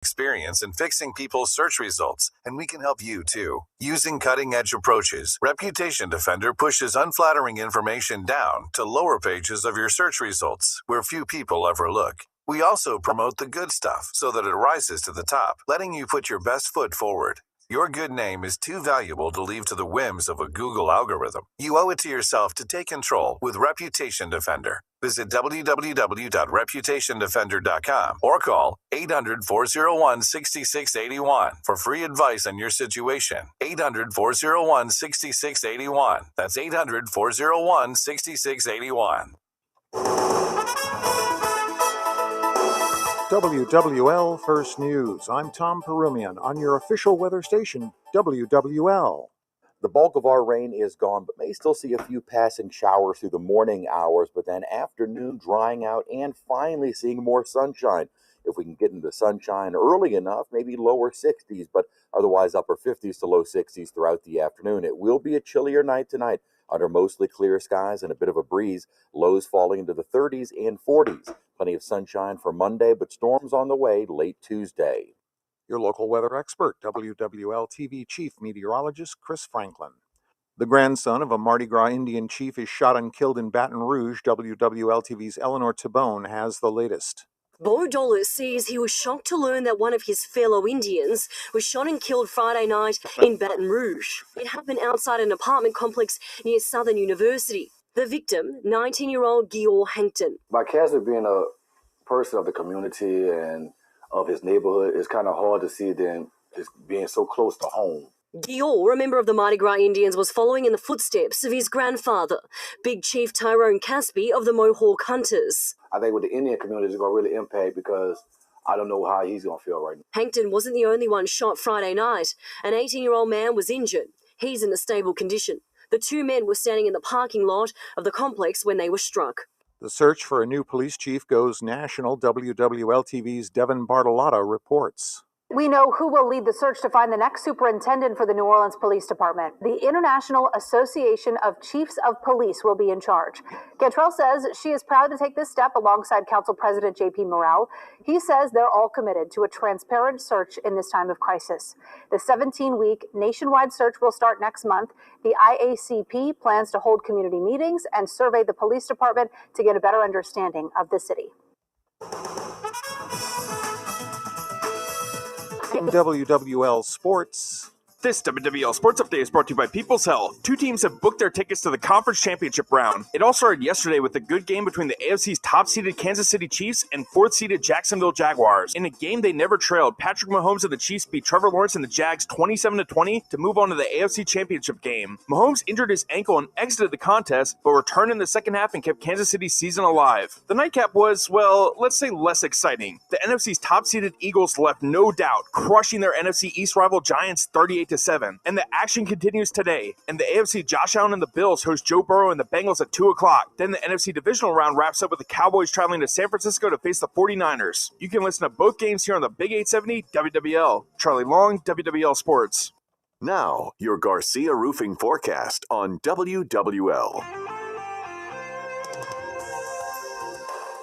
experience in fixing people's search results, and we can help you too. Using cutting-edge approaches, Reputation Defender pushes unflattering information down to lower pages of your search results, where few people ever look. We also promote the good stuff so that it rises to the top, letting you put your best foot forward. Your good name is too valuable to leave to the whims of a Google algorithm. You owe it to yourself to take control with Reputation Defender. Visit www.reputationdefender.com or call 800-401-6681 for free advice on your situation. 800-401-6681. That's 800-401-6681. WWL First News. I'm Tom Perumian on your official weather station, WWL. The bulk of our rain is gone, but may still see a few passing showers through the morning hours, but then afternoon drying out and finally seeing more sunshine. If we can get into the sunshine early enough, maybe lower 60s, but otherwise upper 50s to low 60s throughout the afternoon. It will be a chillier night tonight under mostly clear skies and a bit of a breeze, lows falling into the 30s and 40s. Plenty of sunshine for Monday, but storms on the way late Tuesday. Your local weather expert, WWL TV Chief Meteorologist Chris Franklin. The grandson of a Mardi Gras Indian chief is shot and killed in Baton Rouge. WWL TV's Eleanor Tabone has the latest. Bo Dollar says he was shocked to learn that one of his fellow Indians was shot and killed Friday night in Baton Rouge. It happened outside an apartment complex near Southern University. The victim, 19-year-old Gior Hankton. By Casper being a person of the community and of his neighborhood, it's kind of hard to see them just being so close to home. Gior, a member of the Mardi Gras Indians, was following in the footsteps of his grandfather, Big Chief Tyrone Caspi of the Mohawk Hunters. I think with the Indian community, it's going to really impact because I don't know how he's going to feel right now. Hankton wasn't the only one shot Friday night. An 18-year-old man was injured. He's in a stable condition. The two men were standing in the parking lot of the complex when they were struck. The search for a new police chief goes national. WWL TV's Devin Bartolotta reports. We know who will lead the search to find the next superintendent for the New Orleans Police Department. The International Association of Chiefs of Police will be in charge. Cantrell says she is proud to take this step alongside Council President J.P. Morrell. He says they're all committed to a transparent search in this time of crisis. The 17-week nationwide search will start next month. The IACP plans to hold community meetings and survey the police department to get a better understanding of the city. WWL Sports. This WWL Sports Update is brought to you by People's Health. Two teams have booked their tickets to the conference championship round. It all started yesterday with a good game between the AFC's top-seeded Kansas City Chiefs and fourth-seeded Jacksonville Jaguars. In a game they never trailed, Patrick Mahomes and the Chiefs beat Trevor Lawrence and the Jags 27-20 to move on to the AFC championship game. Mahomes injured his ankle and exited the contest, but returned in the second half and kept Kansas City's season alive. The nightcap was, well, let's say less exciting. The NFC's top-seeded Eagles left no doubt, crushing their NFC East rival Giants 38-7. And the action continues today. And the AFC, Josh Allen and the Bills host Joe Burrow and the Bengals at 2 o'clock. Then the NFC divisional round wraps up with the Cowboys traveling to San Francisco to face the 49ers. You can listen to both games here on the Big 870 WWL. Charlie Long, WWL Sports. Now, your Garcia Roofing forecast on WWL.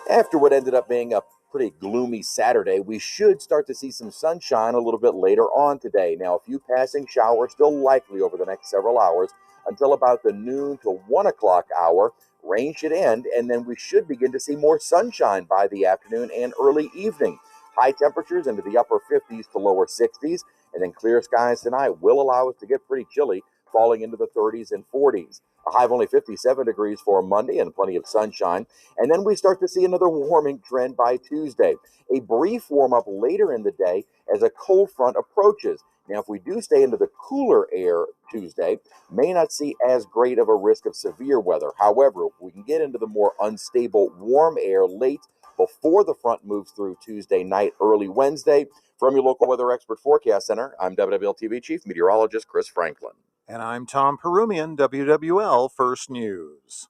After what ended up being a pretty gloomy Saturday, we should start to see some sunshine a little bit later on today. Now, a few passing showers still likely over the next several hours until about the noon to 1 o'clock hour. Rain should end, and then we should begin to see more sunshine by the afternoon and early evening. High temperatures into the upper 50s to lower 60s, and then clear skies tonight will allow us to get pretty chilly, falling into the 30s and 40s. A high of only 57 degrees for Monday and plenty of sunshine. And then we start to see another warming trend by Tuesday. A brief warm-up later in the day as a cold front approaches. Now, if we do stay into the cooler air Tuesday, may not see as great of a risk of severe weather. However, if we can get into the more unstable warm air late before the front moves through Tuesday night, early Wednesday. From your local weather expert forecast center, I'm WWL TV Chief Meteorologist Chris Franklin. And I'm Tom Perumian, WWL First News.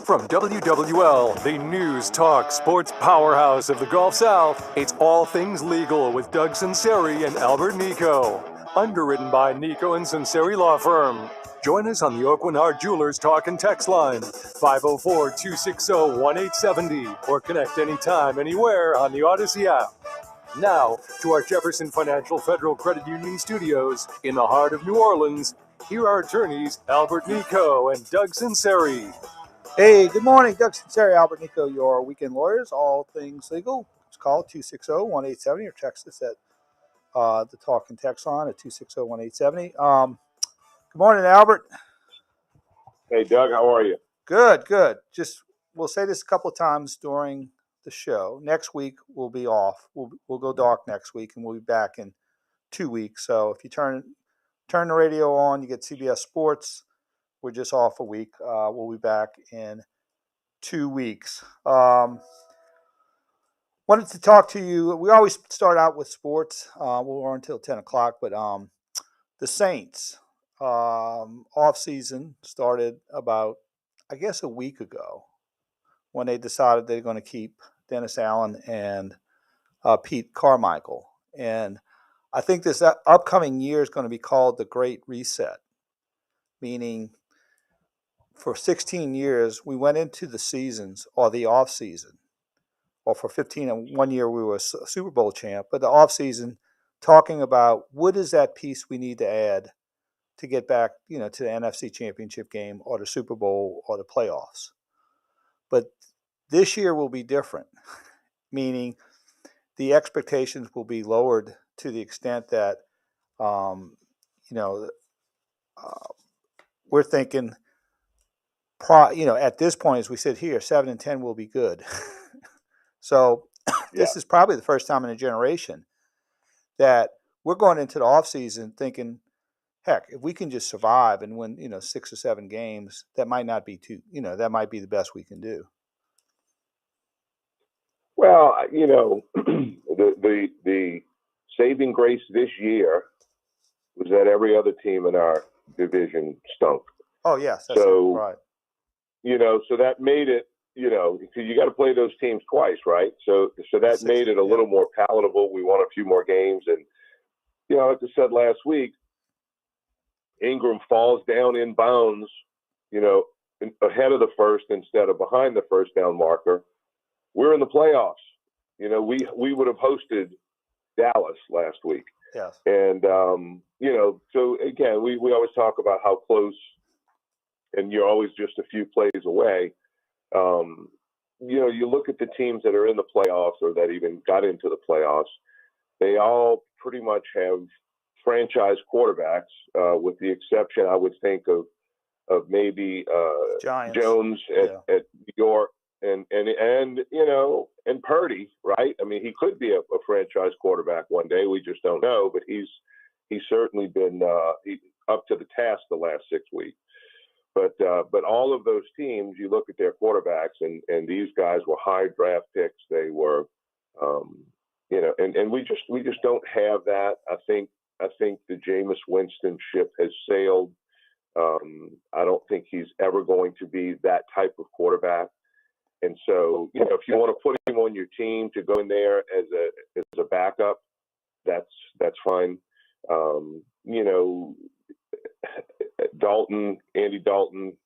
From WWL, the news, talk, sports powerhouse of the Gulf South, it's All Things Legal with Doug Sunseri and Albert Nicaud. Underwritten by Nicaud and Sunseri Law Firm. Join us on the Oakwinard Jewelers Talk and Text line, 504-260-1870, or connect anytime, anywhere on the Odyssey app. Now, to our Jefferson Financial Federal Credit Union studios in the heart of New Orleans, here are attorneys Albert Nicaud and Doug Sunseri. Hey, good morning. Doug Sunseri, Albert Nicaud, your weekend lawyers, all things legal. Just call 260-1870 or text us at the talk and text line at 260-1870. Good morning, Albert. Hey, Doug, how are you? Good. Just we'll say this a couple of times during the show. Next week we'll be off. We'll go dark next week, and we'll be back in 2 weeks. So if you turn the radio on, you get CBS Sports. We're just off a week. We'll be back in 2 weeks. Wanted to talk to you. We always start out with sports. We'll run until 10 o'clock, but the Saints off season started about, I guess, a week ago when they decided they're going to keep Dennis Allen and Pete Carmichael. And I think this upcoming year is going to be called the Great Reset, meaning for 16 years we went into the seasons or the off season, or for 15 and 1 year we were a Super Bowl champ, but the off season talking about what is that piece we need to add to get back, to the NFC Championship game or the Super Bowl or the playoffs. But this year will be different, meaning the expectations will be lowered to the extent that, we're thinking, at this point, as we sit here, 7-10 will be good. So this is probably the first time in a generation that we're going into the offseason thinking, heck, if we can just survive and win, 6 or 7 games, that might not be that might be the best we can do. Well, the saving grace this year was that every other team in our division stunk. Oh, yes. That's right. So that made it, because you got to play those teams twice, right? So that made it a little more palatable. We won a few more games. And, like I said last week, Ingram falls down in bounds, ahead of the first instead of behind the first down marker. We're in the playoffs. We would have hosted Dallas last week. Yes. And, so again, we always talk about how close, and you're always just a few plays away. You look at the teams that are in the playoffs or that even got into the playoffs, they all pretty much have franchise quarterbacks, with the exception, I would think, of maybe Giants. Jones at New York and Purdy, right? I mean, he could be a franchise quarterback one day. We just don't know, but he's certainly been up to the task the last 6 weeks. But all of those teams, you look at their quarterbacks, and these guys were high draft picks. They were, and we just don't have that. I think the Jameis Winston ship has sailed. I don't think he's ever going to be that type of quarterback. And so, if you want to put him on your team to go in there as a backup, that's fine. Andy Dalton,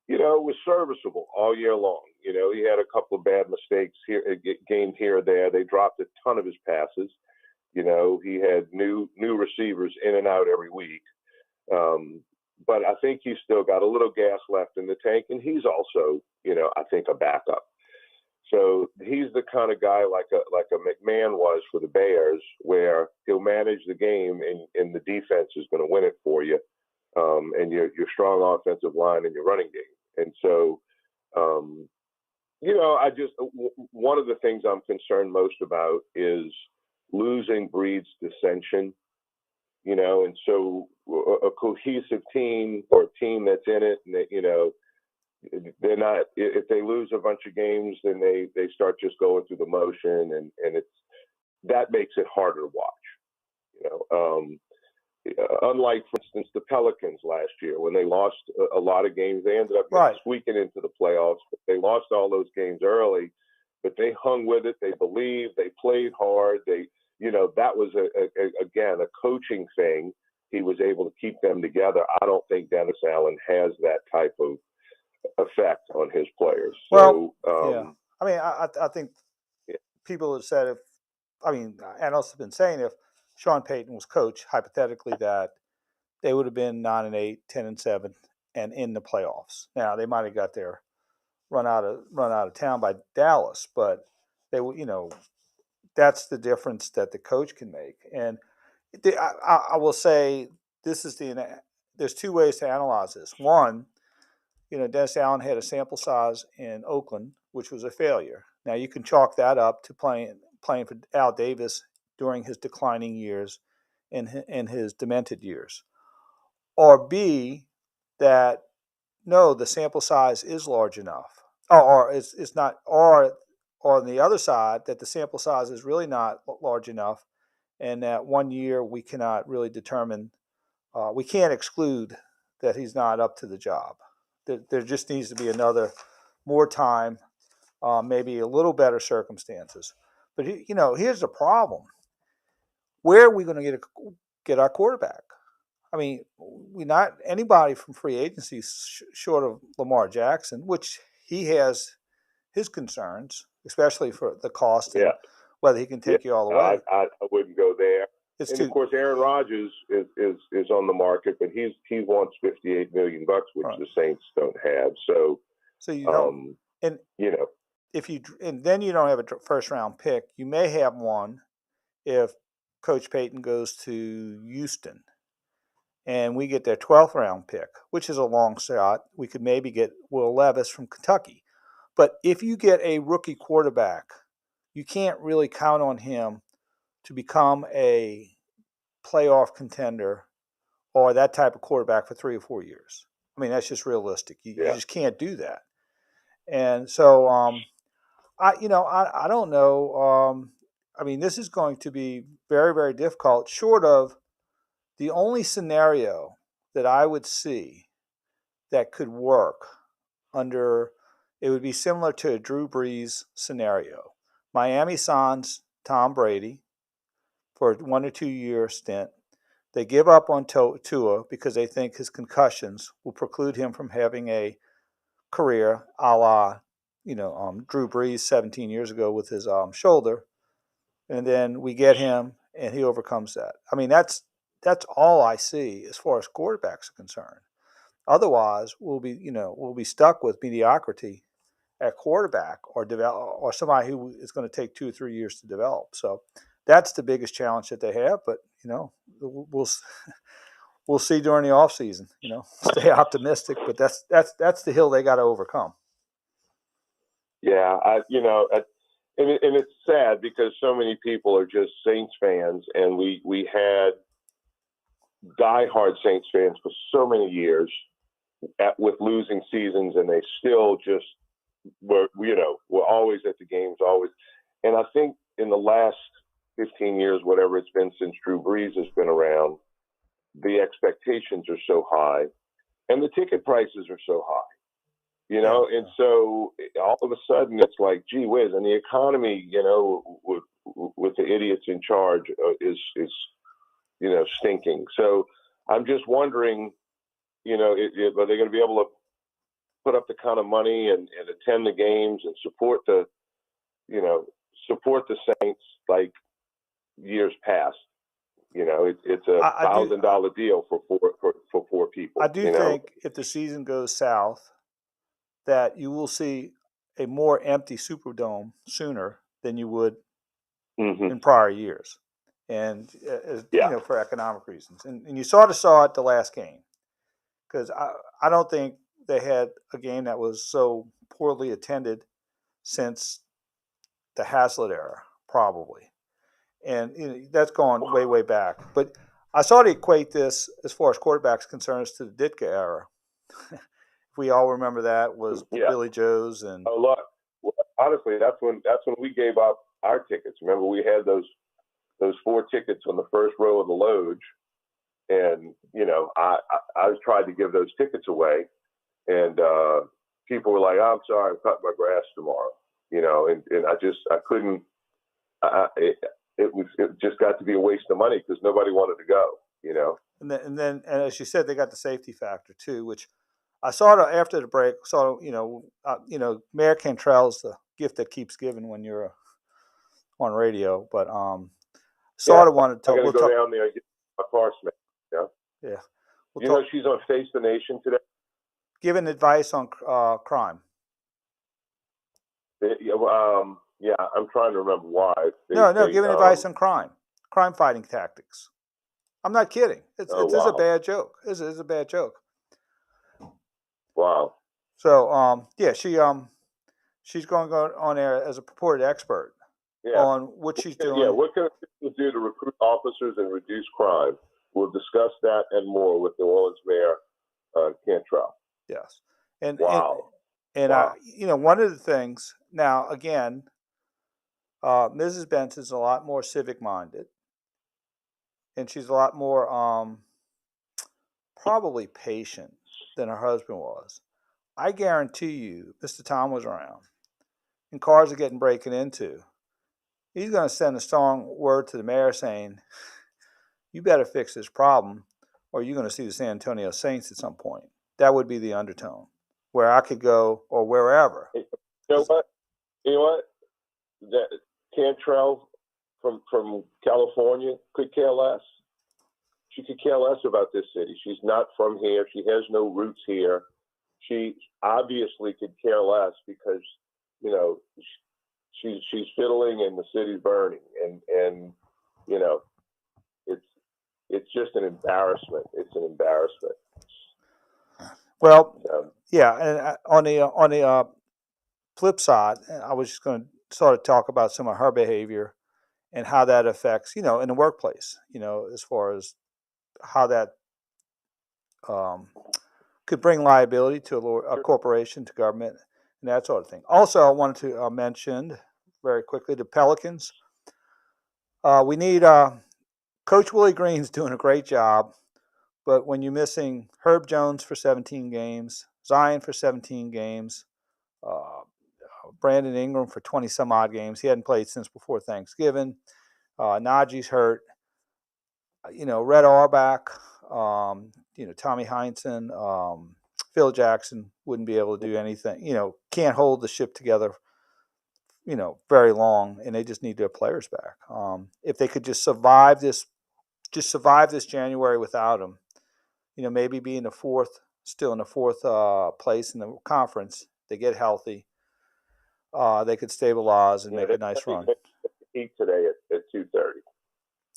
was serviceable all year long. He had a couple of bad mistakes here, game here or there. They dropped a ton of his passes. He had new receivers in and out every week. But I think he's still got a little gas left in the tank, and he's also, I think, a backup. So he's the kind of guy like a McMahon was for the Bears, where he'll manage the game and the defense is going to win it for you, and your strong offensive line and your running game. And so, one of the things I'm concerned most about is losing breeds dissension. And so a cohesive team or a team that's in it, and they're not, if they lose a bunch of games, then they start just going through the motion, and that makes it harder to watch. Unlike, for instance, the Pelicans last year, when they lost a lot of games, they ended up squeaking into the playoffs. But they lost all those games early, but they hung with it. They believed. They played hard. That was again a coaching thing he was able to keep them together. I don't think Dennis Allen has that type of effect on his players. Well, So, yeah. I mean, I think people have said analysts have been saying if Sean Payton was coach, hypothetically, that they would have been 9-8, 10-7, and in the playoffs. Now they might have got their run out of town by Dallas, but they were, that's the difference that the coach can make. And I will say there's two ways to analyze this. One, Dennis Allen had a sample size in Oakland, which was a failure. Now you can chalk that up to playing for Al Davis during his declining years and his demented years. Or B, that no, the sample size is large enough. Or it's not, or on the other side, that the sample size is really not large enough, and that 1 year we cannot really determine, we can't exclude that he's not up to the job. There just needs to be more time, maybe a little better circumstances. But here's the problem: where are we going to get our quarterback? I mean, we not anybody from free agency short of Lamar Jackson, which he has his concerns, especially for the cost and whether he can take you all the way. I wouldn't go there. Of course, Aaron Rodgers is on the market, but he wants $58 million, which the Saints don't have. So you don't, and then you don't have a first round pick. You may have one if Coach Payton goes to Houston, and we get their 12th round pick, which is a long shot. We could maybe get Will Levis from Kentucky. But if you get a rookie quarterback, you can't really count on him to become a playoff contender or that type of quarterback for 3 or 4 years. I mean, that's just realistic. You just can't do that. And so, I don't know. I mean, this is going to be very, very difficult, short of the only scenario that I would see that could work it would be similar to a Drew Brees scenario. Miami signs Tom Brady for a 1 or 2 year stint. They give up on Tua because they think his concussions will preclude him from having a career a la, Drew Brees 17 years ago with his shoulder. And then we get him and he overcomes that. I mean, that's all I see as far as quarterbacks are concerned. Otherwise, we'll be stuck with mediocrity at quarterback or somebody who is going to take 2 or 3 years to develop. So that's the biggest challenge that they have. But we'll see during the off season. Stay optimistic, but that's the hill they got to overcome. Yeah, and it's sad because so many people are just Saints fans, and we had diehard Saints fans for so many years with losing seasons, and they still just were always at the games, always. And I think in the last 15 years, whatever it's been since Drew Brees has been around, the expectations are so high, and the ticket prices are so high. And so all of a sudden it's like, gee whiz, and the economy, with the idiots in charge is stinking. So I'm just wondering, are they going to be able to put up the kind of money and attend the games and support the Saints like years past? It's a $1,000 deal for four people. I do think if the season goes south, that you will see a more empty Superdome sooner than you would in prior years, and for economic reasons. And you sort of saw it the last game, because I don't think they had a game that was so poorly attended since the Haslett era, probably. And that's gone way, way back. But I sort of equate this, as far as quarterbacks concerned, to the Ditka era. We all remember that was Billy Joe's and look, honestly, that's when we gave up our tickets. Remember, we had those 4 tickets on the first row of the Loge, and I tried to give those tickets away, and people were like, "Oh, I'm sorry, I'm cutting my grass tomorrow," and I couldn't. It just got to be a waste of money because nobody wanted to go. And then as you said, they got the safety factor too, which I saw it after the break. Mayor Cantrell's the gift that keeps giving when you're on radio. But sort of wanted to talk. I'm going to go down there and get my car smashed. Yeah. Yeah. Know she's on Face the Nation today. Giving advice on crime. Yeah, I'm trying to remember why. Giving advice on crime fighting tactics. I'm not kidding. It's a bad joke. It's a bad joke. Wow. So she's going to go on air as a purported expert on what she's doing. Yeah, what can people do to recruit officers and reduce crime? We'll discuss that and more with New Orleans Mayor Cantrell. Yes. And wow. One of the things now, again, Mrs. Benson's a lot more civic minded, and she's a lot more probably patient than her husband was. I guarantee you, Mr. Tom was around, and cars are getting broken into. He's going to send a strong word to the mayor saying, "You better fix this problem, or you're going to see the San Antonio Saints at some point." That would be the undertone. Where I could go, or wherever. You know what? That Cantrell from California could care less. She could care less about this city. She's not from here. She has no roots here. She obviously could care less because, she's fiddling and the city's burning, and it's just an embarrassment. It's an embarrassment. Well, and on the flip side, I was just going to sort of talk about some of her behavior and how that affects, in the workplace, as far as how that could bring liability to a corporation, to government, and that sort of thing. Also, I wanted to mention very quickly the Pelicans. We need Coach Willie Green's doing a great job. But when you're missing Herb Jones for 17 games, Zion for 17 games, Brandon Ingram for 20-some-odd games. He hadn't played since before Thanksgiving. Najee's hurt. Red Auerbach, Tommy Heinsohn, Phil Jackson wouldn't be able to do anything. Can't hold the ship together, very long, and they just need their players back. If they could just survive this January without them, maybe be still in the fourth place in the conference. They get healthy. They could stabilize and make a nice run. Heat today at 2:30.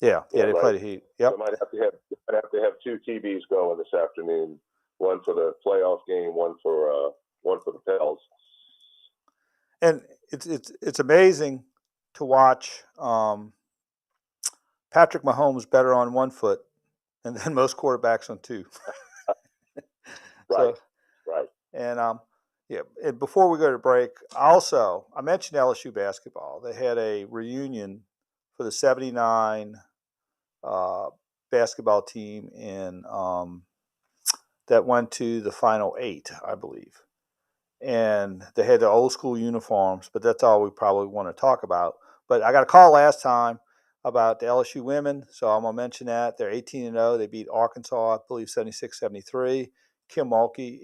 Yeah, they play the Heat. Yep. So might have to have two TVs going this afternoon. One for the playoff game, one for the Pels. And it's amazing to watch Patrick Mahomes better on one foot and then most quarterbacks on two. Right. And and before we go to break, I mentioned LSU basketball. They had a reunion for the '79 basketball team that went to the Final Eight, I believe. And they had the old school uniforms, but that's all we probably want to talk about. But I got a call last time about the LSU women, so I'm going to mention that. They're 18-0. They beat Arkansas, I believe, 76-73. Kim Mulkey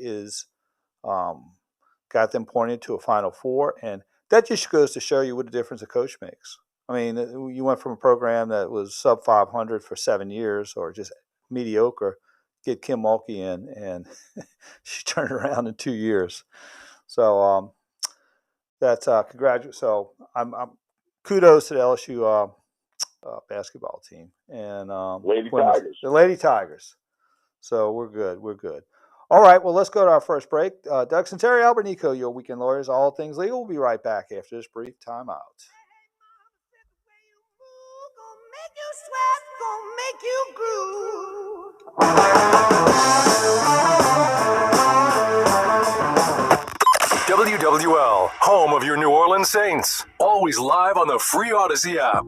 got them pointed to a Final Four, and that just goes to show you what a difference a coach makes. I mean, you went from a program that was sub 500 for 7 years or just mediocre, get Kim Mulkey in, and she turned around in 2 years. So that's congratulations. So I'm kudos to the LSU basketball team and the Lady Tigers. So we're good. All right, well, let's go to our first break. Doug Sunseri, Albert Nicaud, your weekend lawyers, all things legal. We'll be right back after this brief timeout. WWL, home of your New Orleans Saints. Always live on the free Odyssey app.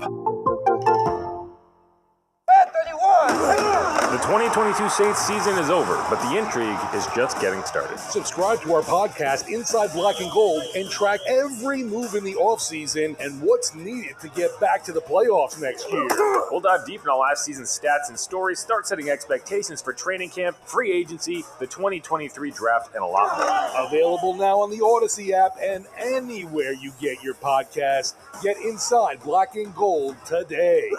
The The 2022 Saints season is over, but the intrigue is just getting started. Subscribe to our podcast, Inside Black and Gold, and track every move in the offseason and what's needed to get back to the playoffs next year. We'll dive deep in all last season's stats and stories, start setting expectations for training camp, free agency, the 2023 draft, and a lot more. Available now on the Odyssey app and anywhere you get your podcast. Get Inside Black and Gold today.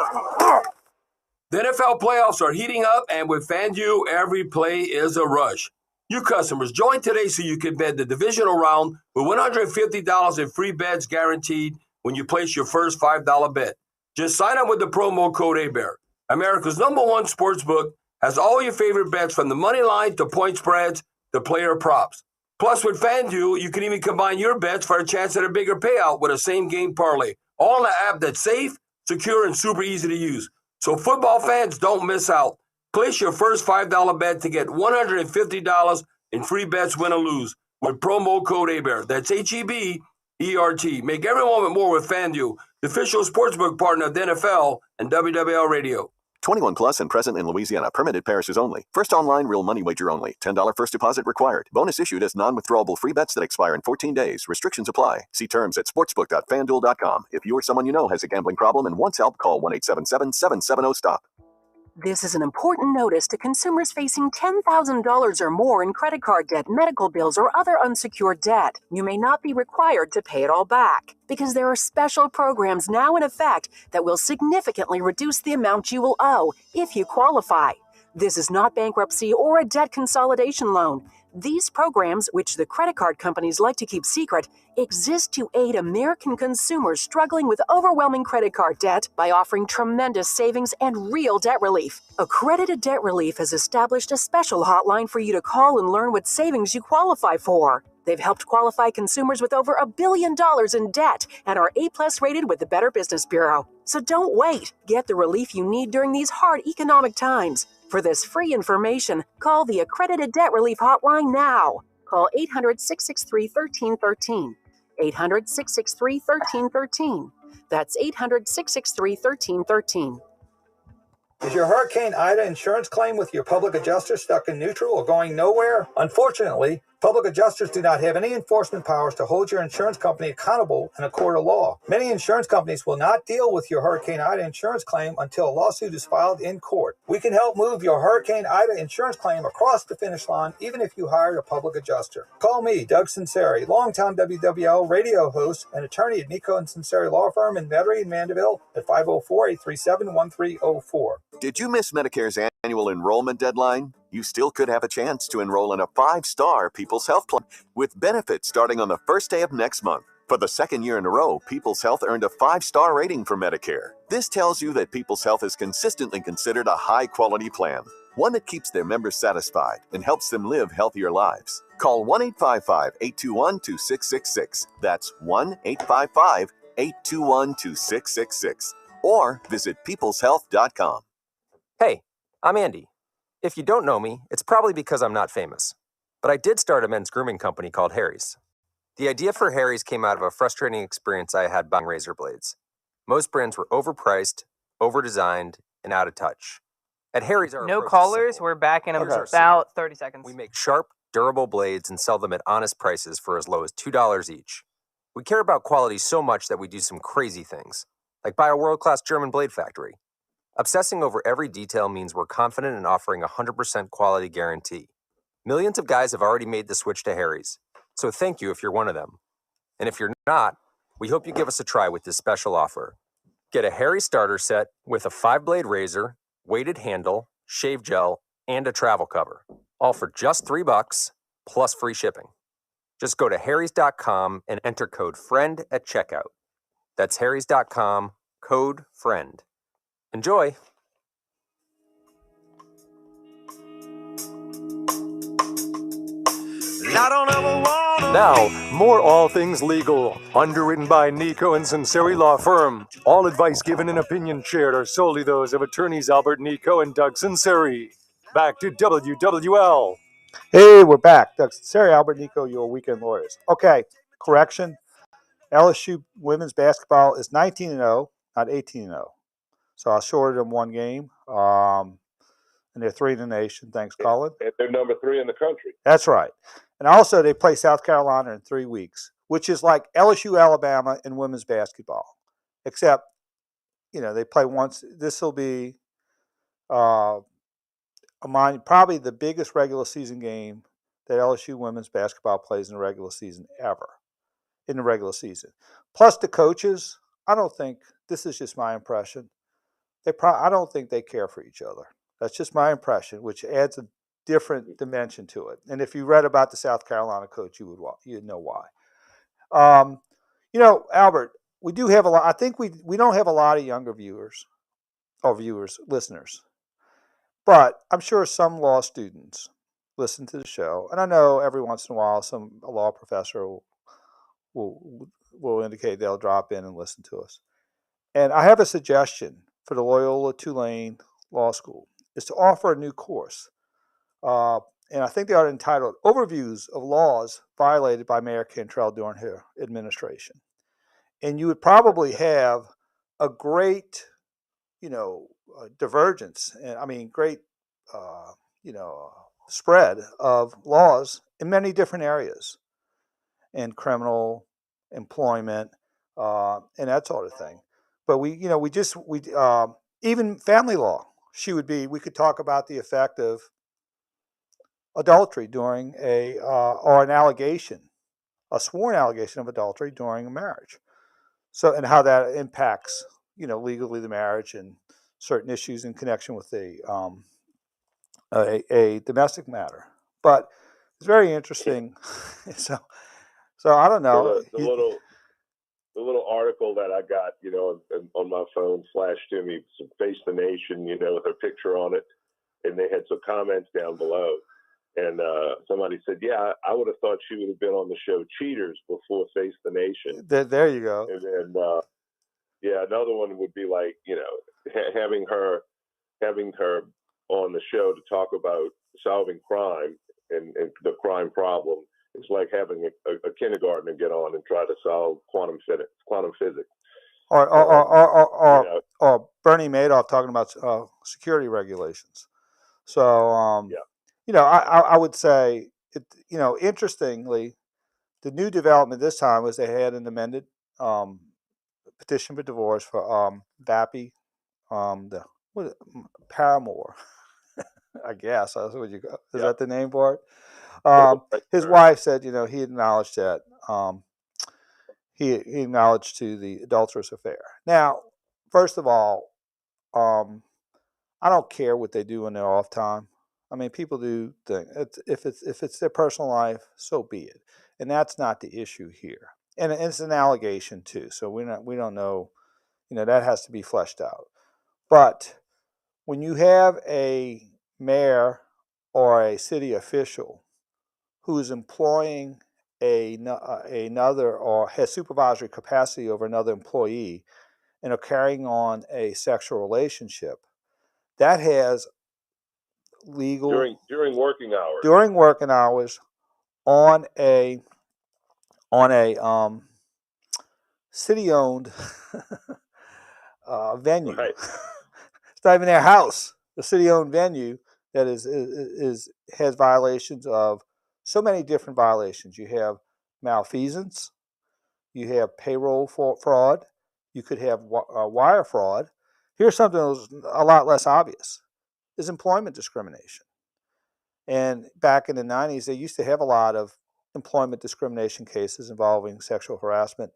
The NFL playoffs are heating up, and with FanDuel, every play is a rush. You customers, join today so you can bet the divisional round with $150 in free bets guaranteed when you place your first $5 bet. Just sign up with the promo code ABEAR. America's #1 sportsbook has all your favorite bets from the money line to point spreads to player props. Plus, with FanDuel, you can even combine your bets for a chance at a bigger payout with a same-game parlay. All in an app that's safe, secure, and super easy to use. So football fans, don't miss out. Place your first $5 bet to get $150 in free bets, win or lose, with promo code ABEAR. That's HEBERT. Make every moment more with FanDuel, the official sportsbook partner of the NFL and WWL Radio. 21 plus and present in Louisiana. Permitted parishes only. First online real money wager only. $10 first deposit required. Bonus issued as non-withdrawable free bets that expire in 14 days. Restrictions apply. See terms at sportsbook.fanduel.com. If you or someone you know has a gambling problem and wants help, call 1-877-770-STOP. This is an important notice to consumers facing $10,000 or more in credit card debt, medical bills, or other unsecured debt. You may not be required to pay it all back because there are special programs now in effect that will significantly reduce the amount you will owe if you qualify. This is not bankruptcy or a debt consolidation loan. These programs, which the credit card companies like to keep secret, exist to aid American consumers struggling with overwhelming credit card debt by offering tremendous savings and real debt relief. Accredited Debt Relief has established a special hotline for you to call and learn what savings you qualify for. They've helped qualify consumers with over $1 billion in debt and are A+ rated with the Better Business Bureau. So don't wait. Get the relief you need during these hard economic times. For this free information, call the Accredited Debt Relief Hotline now. Call 800-663-1313. 800-663-1313. That's 800-663-1313. Is your Hurricane Ida insurance claim with your public adjuster stuck in neutral or going nowhere? Unfortunately, public adjusters do not have any enforcement powers to hold your insurance company accountable in a court of law. Many insurance companies will not deal with your Hurricane Ida insurance claim until a lawsuit is filed in court. We can help move your Hurricane Ida insurance claim across the finish line, even if you hired a public adjuster. Call me, Doug Sunseri, longtime WWL radio host and attorney at Nicaud and Sunseri Law Firm in Metairie and Mandeville at 504-837-1304. Did you miss Medicare's annual enrollment deadline? You still could have a chance to enroll in a 5-star People's Health plan with benefits starting on the first day of next month. For the second year in a row, People's Health earned a 5-star rating for Medicare. This tells you that People's Health is consistently considered a high-quality plan, one that keeps their members satisfied and helps them live healthier lives. Call 1-855-821-2666. That's 1-855-821-2666. Or visit peopleshealth.com. Hey, I'm Andy. If you don't know me, it's probably because I'm not famous. But I did start a men's grooming company called Harry's. The idea for Harry's came out of a frustrating experience I had buying razor blades. Most brands were overpriced, overdesigned, and out of touch. At Harry's, our No callers. We're back in about 30 seconds. We make sharp, durable blades and sell them at honest prices for as low as $2 each. We care about quality so much that we do some crazy things, like buy a world-class German blade factory. Obsessing over every detail means we're confident in offering a 100% quality guarantee. Millions of guys have already made the switch to Harry's, so thank you if you're one of them. And if you're not, we hope you give us a try with this special offer. Get a Harry starter set with a 5-blade razor, weighted handle, shave gel, and a travel cover, all for just $3 plus free shipping. Just go to harrys.com and enter code FRIEND at checkout. That's harrys.com, code FRIEND. Enjoy! Now, more All Things Legal, underwritten by Nicaud and Sunseri Law Firm. All advice given and opinion shared are solely those of attorneys Albert Nicaud and Doug Sunseri. Back to WWL. Hey, we're back. Doug Sunseri, Albert Nicaud, your weekend lawyers. Okay, correction. LSU women's basketball is 19-0, not 18-0. So I shorted them one game. And and they're 3 in the nation. Thanks, Colin. And they're number 3 in the country. That's right. And also, they play South Carolina in 3 weeks, which is like LSU, Alabama in women's basketball, except, they play once. This will be probably the biggest regular season game that LSU women's basketball plays in the regular season ever. In the regular season. Plus the coaches, I don't think, this is just my impression, I don't think they care for each other. That's just my impression, which adds a different dimension to it. And if you read about the South Carolina coach, you'd know why. Albert, we do have a lot. I think we don't have a lot of younger listeners. But I'm sure some law students listen to the show. And I know every once in a while a law professor will indicate they'll drop in and listen to us. And I have a suggestion for the Loyola Tulane Law School is to offer a new course. And I think they are entitled Overviews of Laws Violated by Mayor Cantrell During Her Administration. And you would probably have a great, divergence, and great, spread of laws in many different areas, and criminal, employment, and that sort of thing. But even family law. We could talk about the effect of adultery during or an allegation, a sworn allegation of adultery during a marriage. So, and how that impacts, legally the marriage and certain issues in connection with a domestic matter. But it's very interesting. So I don't know. The little article that I got, on my phone flashed to me, Face the Nation, with her picture on it, and they had some comments down below. And somebody said, yeah, I would have thought she would have been on the show Cheaters before Face the Nation. There you go. And then, another one would be like, having her on the show to talk about solving crime and the crime problem. It's like having a kindergartner get on and try to solve quantum physics. Or Bernie Madoff talking about security regulations. So, I would say, interestingly, the new development this time was they had an amended petition for divorce for Vappy, Paramore, I guess. That's what is that the name for it? His wife said, he acknowledged that he acknowledged to the adulterous affair. Now, first of all, I don't care what they do in their off time. People do things. If it's their personal life, so be it. And that's not the issue here. And it's an allegation too, so we don't know. That has to be fleshed out. But when you have a mayor or a city official who is employing another or has supervisory capacity over another employee and are carrying on a sexual relationship, that has legal during working hours. During working hours on a city-owned venue. Right. It's not even their house. The city-owned venue that has violations of so many different violations. You have malfeasance. You have payroll fraud. You could have wire fraud. Here's something that was a lot less obvious: is employment discrimination. And back in the 90s, they used to have a lot of employment discrimination cases involving sexual harassment.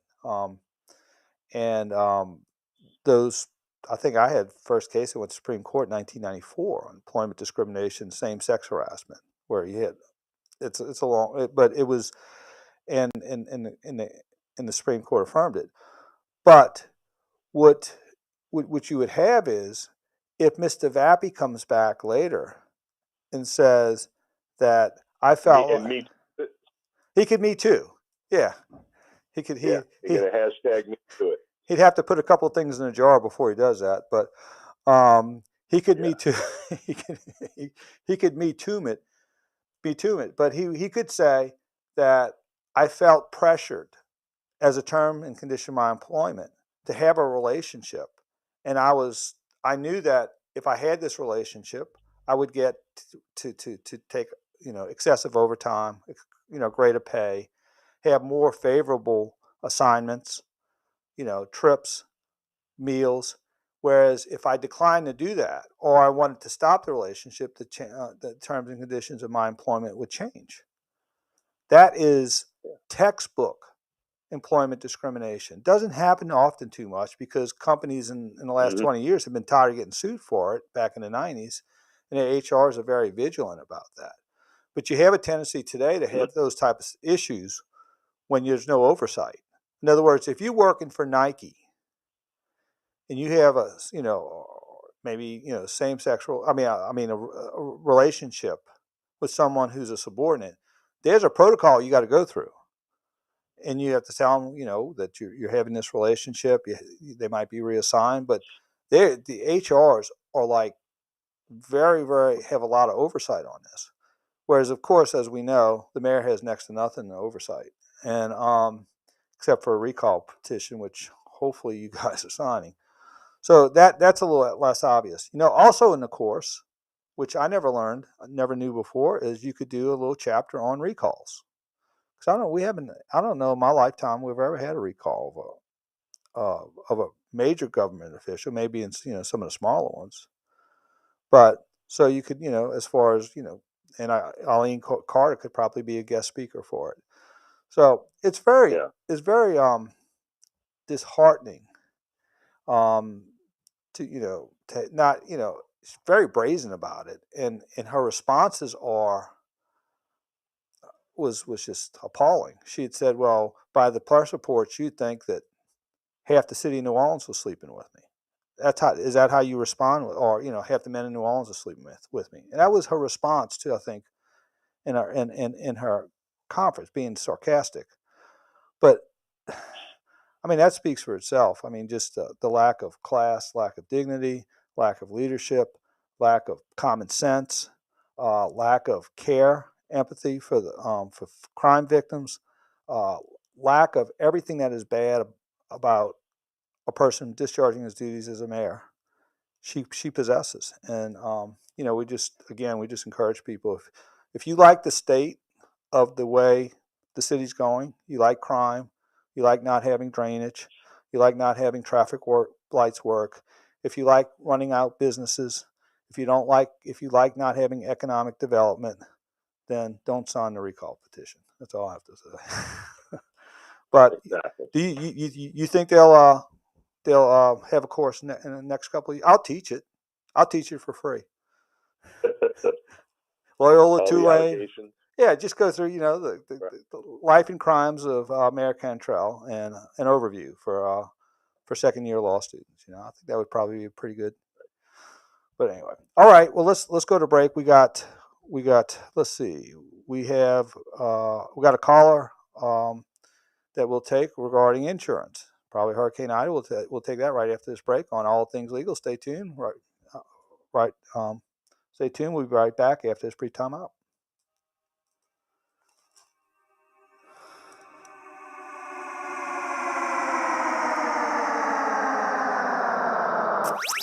Those, I think I had first case that went to Supreme Court in 1994 on employment discrimination, same-sex harassment, where you had it's a long, but it was, and the Supreme Court affirmed it. But what you would have is, if Mr. Vappy comes back later and says that I felt he could me too. Yeah. He could he get a hashtag me to it. He'd have to put a couple of things in a jar before he does that, but he could me too. he could me too it. But he could say that I felt pressured as a term and condition of my employment to have a relationship, and I knew that if I had this relationship, I would get to take, excessive overtime, greater pay, have more favorable assignments, trips, meals. Whereas if I declined to do that, or I wanted to stop the relationship, the terms and conditions of my employment would change. That is textbook employment discrimination. Doesn't happen often too much because companies in the last 20 years have been tired of getting sued for it back in the 90s, and the HRs are very vigilant about that. But you have a tendency today to have those types of issues when there's no oversight. In other words, if you're working for Nike and you have a, maybe, same-sexual, a relationship with someone who's a subordinate, there's a protocol you got to go through. And you have to tell them, that you're having this relationship. They might be reassigned, but the HRs are like very, very have a lot of oversight on this. Whereas, of course, as we know, the mayor has next to nothing to oversight, and except for a recall petition, which hopefully you guys are signing. So that's a little less obvious. Also in the course, which I never knew before, is you could do a little chapter on recalls. I don't know in my lifetime we've ever had a recall of a major government official, maybe in some of the smaller ones. But so you could, as far as and Eileen Carter could probably be a guest speaker for it. So it's very disheartening to not she's very brazen about it, and her responses was just appalling. She had said, well, by the press reports, you'd think that half the city of New Orleans was sleeping with me. Is that how you respond? Or, half the men in New Orleans are sleeping with me. And that was her response to, I think, in her conference, being sarcastic. But, that speaks for itself. Just the lack of class, lack of dignity, lack of leadership, lack of common sense, lack of care, empathy for crime victims, lack of everything that is bad about a person discharging his duties as a mayor. She possesses, and we just encourage people, if you like the state of the way the city's going, you like crime, you like not having drainage, you like not having traffic lights work, if you like running out businesses, if you like not having economic development, then don't sign the recall petition. That's all I have to say. But exactly. Do you think they'll have a course in the next couple of years? I'll teach it. I'll teach it for free. Loyola Tulane. Yeah, just go through the life and crimes of Mayor Cantrell and an overview for second year law students. I think that would probably be pretty good. But anyway, all right. Well, let's go to break. We got. Let's see. We got a caller that we'll take regarding insurance. Probably Hurricane Ida. We'll take that right after this break on All Things Legal. Stay tuned. Stay tuned. We'll be right back after this brief time out.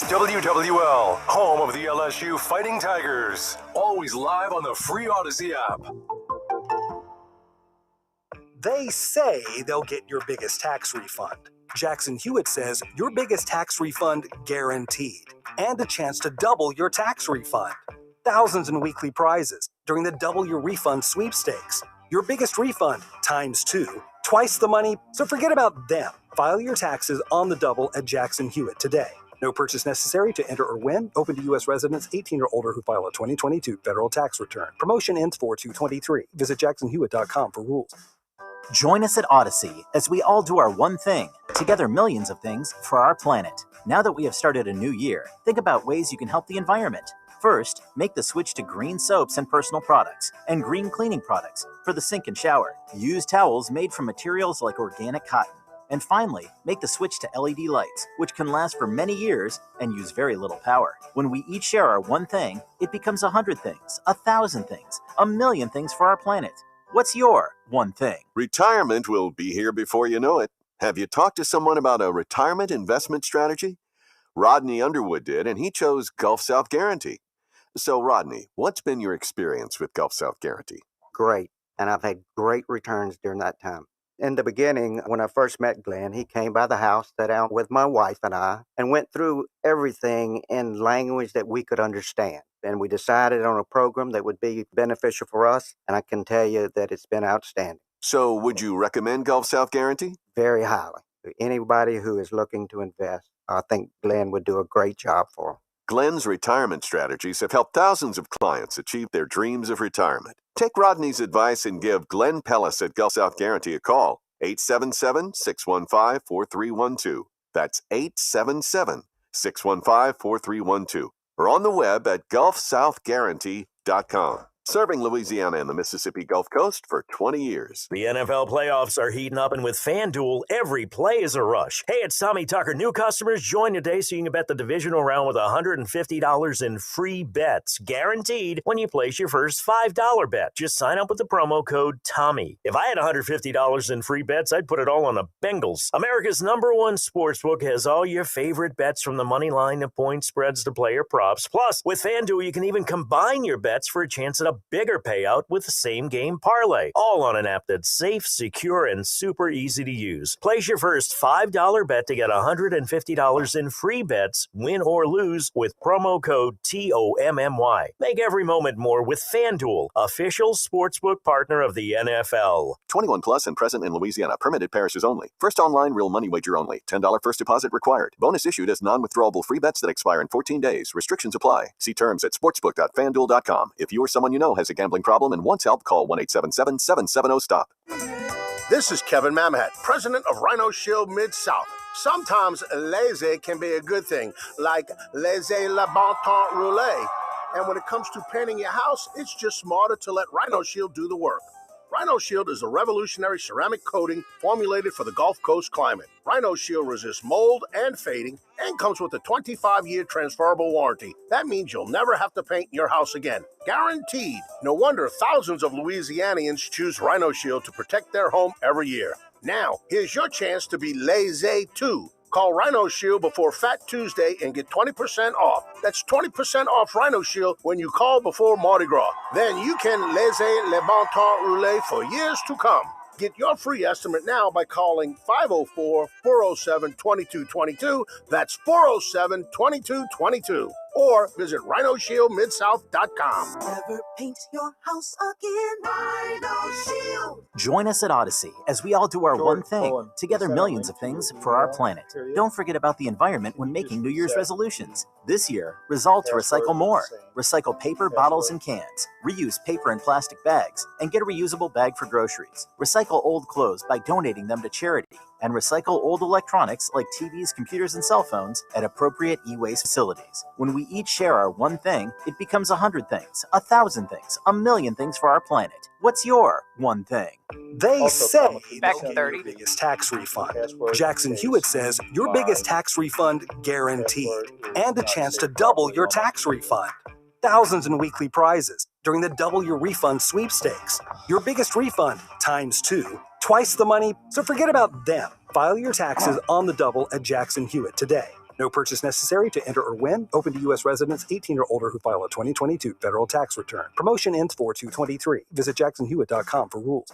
WWL, home of the LSU Fighting Tigers. Always live on the free Odyssey app. They say they'll get your biggest tax refund. Jackson Hewitt says your biggest tax refund guaranteed, and a chance to double your tax refund. Thousands in weekly prizes during the Double Your Refund sweepstakes. Your biggest refund times 2, twice the money, so forget about them. File your taxes on the double at Jackson Hewitt today. No purchase necessary to enter or win. Open to U.S. residents 18 or older who file a 2022 federal tax return. Promotion ends 4/2/23. Visit jacksonhewitt.com for rules. Join us at Odyssey as we all do our one thing, together millions of things for our planet. Now that we have started a new year, think about ways you can help the environment. First, make the switch to green soaps and personal products, and green cleaning products for the sink and shower. Use towels made from materials like organic cotton. And finally, make the switch to LED lights, which can last for many years and use very little power. When we each share our one thing, it becomes 100 things, 1,000 things, 1,000,000 things for our planet. What's your one thing? Retirement will be here before you know it. Have you talked to someone about a retirement investment strategy? Rodney Underwood did, and he chose Gulf South Guarantee. So, Rodney, what's been your experience with Gulf South Guarantee? Great, and I've had great returns during that time. In the beginning, when I first met Glenn, he came by the house, sat down with my wife and I, and went through everything in language that we could understand. And we decided on a program that would be beneficial for us, and I can tell you that it's been outstanding. So, would you recommend Gulf South Guarantee? Very highly. To anybody who is looking to invest, I think Glenn would do a great job for them. Glenn's retirement strategies have helped thousands of clients achieve their dreams of retirement. Take Rodney's advice and give Glenn Pellis at Gulf South Guarantee a call. 877-615-4312. That's 877-615-4312. Or on the web at gulfsouthguarantee.com. Serving Louisiana and the Mississippi Gulf Coast for 20 years. The NFL playoffs are heating up, and with FanDuel, every play is a rush. Hey, it's Tommy Tucker. New customers, join today so you can bet the divisional round with $150 in free bets, guaranteed when you place your first $5 bet. Just sign up with the promo code TOMMY. If I had $150 in free bets, I'd put it all on the Bengals. America's #1 sportsbook has all your favorite bets, from the money line to point spreads to player props. Plus, with FanDuel, you can even combine your bets for a chance at a bigger payout with the same game parlay, all on an app that's safe, secure, and super easy to use. Place your first $5 bet to get $150 in free bets, win or lose, with promo code TOMMY. Make every moment more with FanDuel, official sportsbook partner of the NFL. 21 plus and present in Louisiana. Permitted parishes only. First online real money wager only. $10 first deposit required. Bonus issued as non-withdrawable free bets that expire in 14 days. Restrictions apply. See terms at sportsbook.fanduel.com. If you or someone you know has a gambling problem and wants help, call 1-877-770-STOP. This is Kevin Mamhat, president of Rhino Shield Mid-South. Sometimes laissez can be a good thing, like laissez la bon temps rouler. And when it comes to painting your house, it's just smarter to let Rhino Shield do the work. Rhino Shield is a revolutionary ceramic coating formulated for the Gulf Coast climate. Rhino Shield resists mold and fading and comes with a 25-year transferable warranty. That means you'll never have to paint your house again. Guaranteed. No wonder thousands of Louisianians choose Rhino Shield to protect their home every year. Now, here's your chance to be laissez too. Call Rhino Shield before Fat Tuesday and get 20% off. That's 20% off Rhino Shield when you call before Mardi Gras. Then you can laissez le bon temps rouler for years to come. Get your free estimate now by calling 504-407-2222. That's 407-2222. Or visit RhinoShieldMidSouth.com. Ever paint your house again? Rhino Shield. Join us at Odyssey as we all do our one thing, together millions of things for our planet. Don't forget about the environment when making New Year's resolutions. This year, resolve to recycle more. Recycle paper, bottles, and cans. Reuse paper and plastic bags, and get a reusable bag for groceries. Recycle old clothes by donating them to charity. And recycle old electronics like TVs, computers, and cell phones at appropriate e-waste facilities. When we each share our one thing, it becomes 100 things, 1,000 things, 1,000,000 things for our planet. What's your one thing? They say they'll get your biggest tax refund. Jackson Hewitt says your biggest tax refund guaranteed, and a chance to double your tax refund. Thousands in weekly prizes during the Double Your Refund sweepstakes. Your biggest refund ×2, twice the money, so forget about them. File your taxes on the double at Jackson Hewitt today. No purchase necessary to enter or win. Open to U.S. residents 18 or older who file a 2022 federal tax return. Promotion ends 4/2/23. Visit jacksonhewitt.com for rules.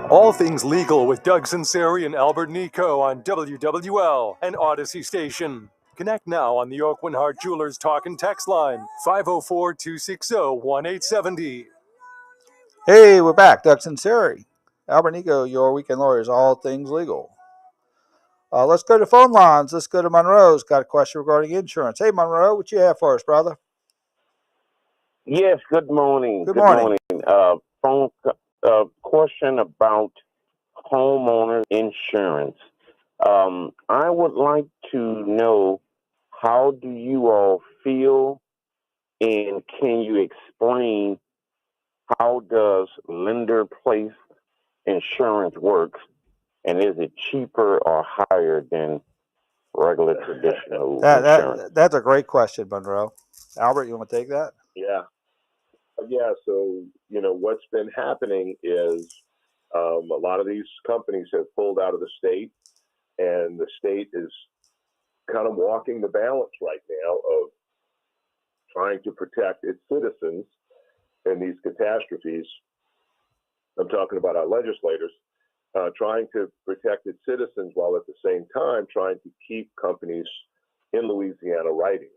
All things legal with Doug Sunseri and Albert Nicaud on WWL and Odyssey Station. Connect now on the York Winhart Jewelers Talk and Text line, 504-260-1870. Hey, we're back. Doug Sunseri, Albert Nicaud, your weekend lawyers, all things legal. Let's go to phone lines. Let's go to Monroe's got a question regarding insurance. Hey, Monroe, what you have for us, brother? Yes, good morning. Good morning. Phone question about homeowner insurance. I would like to know, how do you all feel, and can you explain how does lender-placed insurance work, and is it cheaper or higher than regular traditional insurance? That's a great question, Monroe. Albert, you want to take that? Yeah. So, what's been happening is A lot of these companies have pulled out of the state, and the state is kind of walking the balance right now of trying to protect its citizens in these catastrophes. I'm talking about our legislators, trying to protect its citizens while at the same time trying to keep companies in Louisiana writing.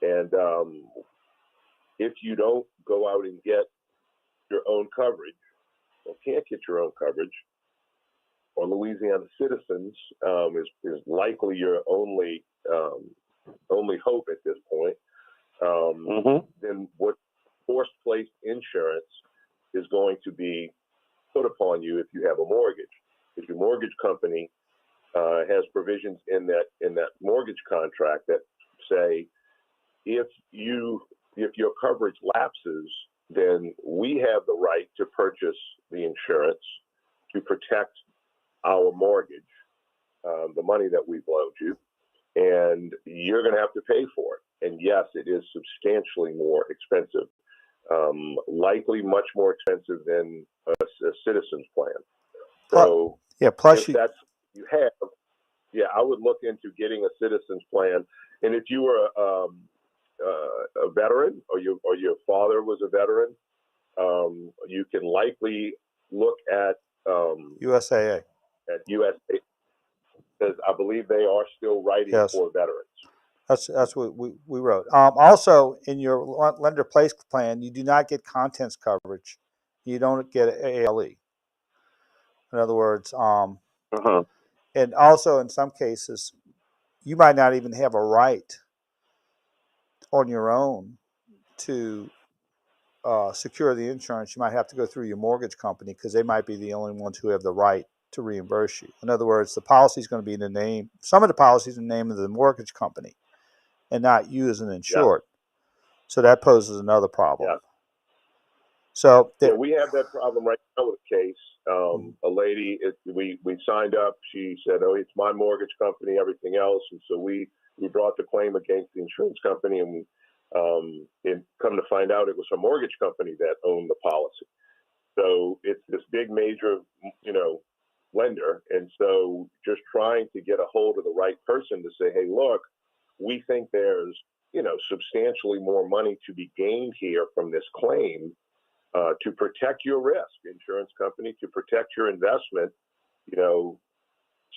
And if you don't go out and get your own coverage, or can't get your own coverage, or Louisiana citizens is likely your only hope at this point, then what forced placed insurance is going to be put upon you if you have a mortgage. If your mortgage company has provisions in that mortgage contract that say if your coverage lapses, then we have the right to purchase the insurance to protect our mortgage, the money that we've loaned you, and you're going to have to pay for it. And yes, it is substantially more expensive, likely much more expensive than a citizen's plan. So plus if that's you have, I would look into getting a citizen's plan. And if you were a veteran, or your father was a veteran, you can likely look at USAA. At USAA, because I believe they are still writing for veterans. That's what we wrote. Also, in your lender-placed plan, you do not get contents coverage. You don't get ALE. In other words, and also in some cases, you might not even have a right on your own to secure the insurance. You might have to go through your mortgage company because they might be the only ones who have the right to reimburse you. In other words, the policy is going to be in the name, some of the policies in the name of the mortgage company and not you as an insured. So that poses another problem. So we have that problem right now with a case. A lady, we signed up. She said, "Oh, it's my mortgage company, everything else," and so we brought the claim against the insurance company, and come to find out, it was her mortgage company that owned the policy. So it's this big major, lender, and so just trying to get a hold of the right person to say, "Hey, look, we think there's substantially more money to be gained here from this claim." To protect your risk, insurance company, to protect your investment,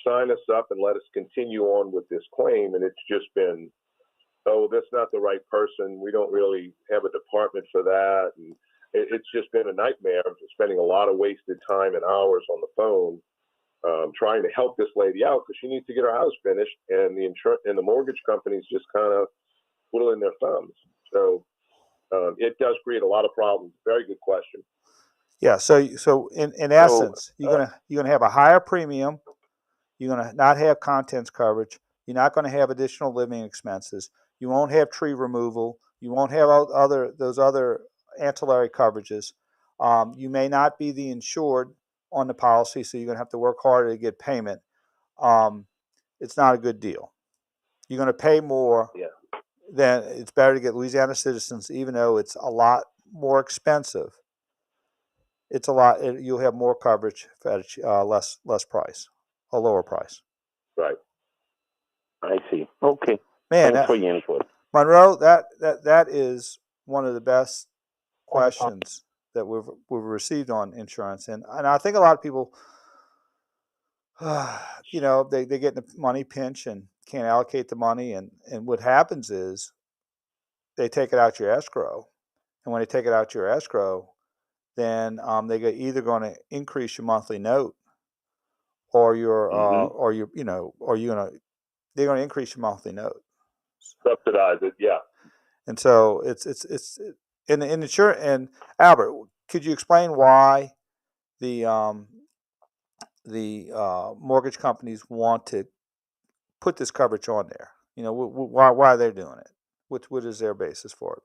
sign us up and let us continue on with this claim. And it's just been, oh, that's not the right person. We don't really have a department for that. And it's just been a nightmare. I'm spending a lot of wasted time and hours on the phone trying to help this lady out because she needs to get her house finished. And the insurance and the mortgage companies just kind of twiddling their thumbs. So it does create a lot of problems. Very good question. Yeah. So in essence, you're gonna have a higher premium. You're gonna not have contents coverage. You're not going to have additional living expenses. You won't have tree removal. You won't have those other ancillary coverages. You may not be the insured on the policy, so you're going to have to work harder to get payment. It's not a good deal. You're going to pay more. Then it's better to get Louisiana citizens, even though it's a lot more expensive. It's a lot. You'll have more coverage at less price, a lower price. Right. I see. Okay. Man, thanks for your input, Monroe. That is one of the best questions that we've received on insurance, and I think a lot of people, they get in a money pinch and can't allocate the money, and what happens is they take it out your escrow, and when they take it out your escrow, then they're either going to increase your monthly note, or they're going to increase your monthly note, subsidize it, and so it's in insurance. And Albert, could you explain why the mortgage companies want to put this coverage on there? Why they're doing it? What is their basis for it?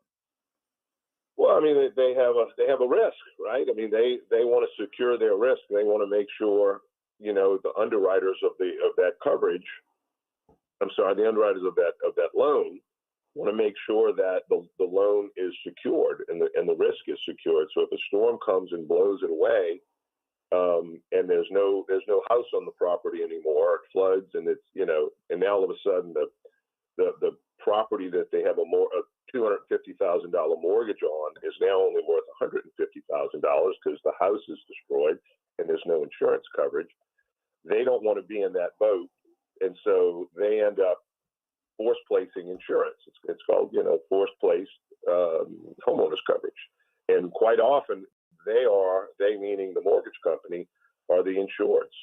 Well, I mean, they have a risk, right? I mean, they want to secure their risk. They want to make sure, the underwriters of that coverage. The underwriters of that loan want to make sure that the loan is secured and the risk is secured. So if a storm comes and blows it away, and there's no house on the property anymore. It floods, and it's and now all of a sudden the property that they have a $250,000 mortgage on is now only worth $150,000 because the house is destroyed and there's no insurance coverage. They don't want to be in that boat, and so they end up force placing insurance. It's called force placed homeowners coverage, and quite often they meaning the mortgage company are the insureds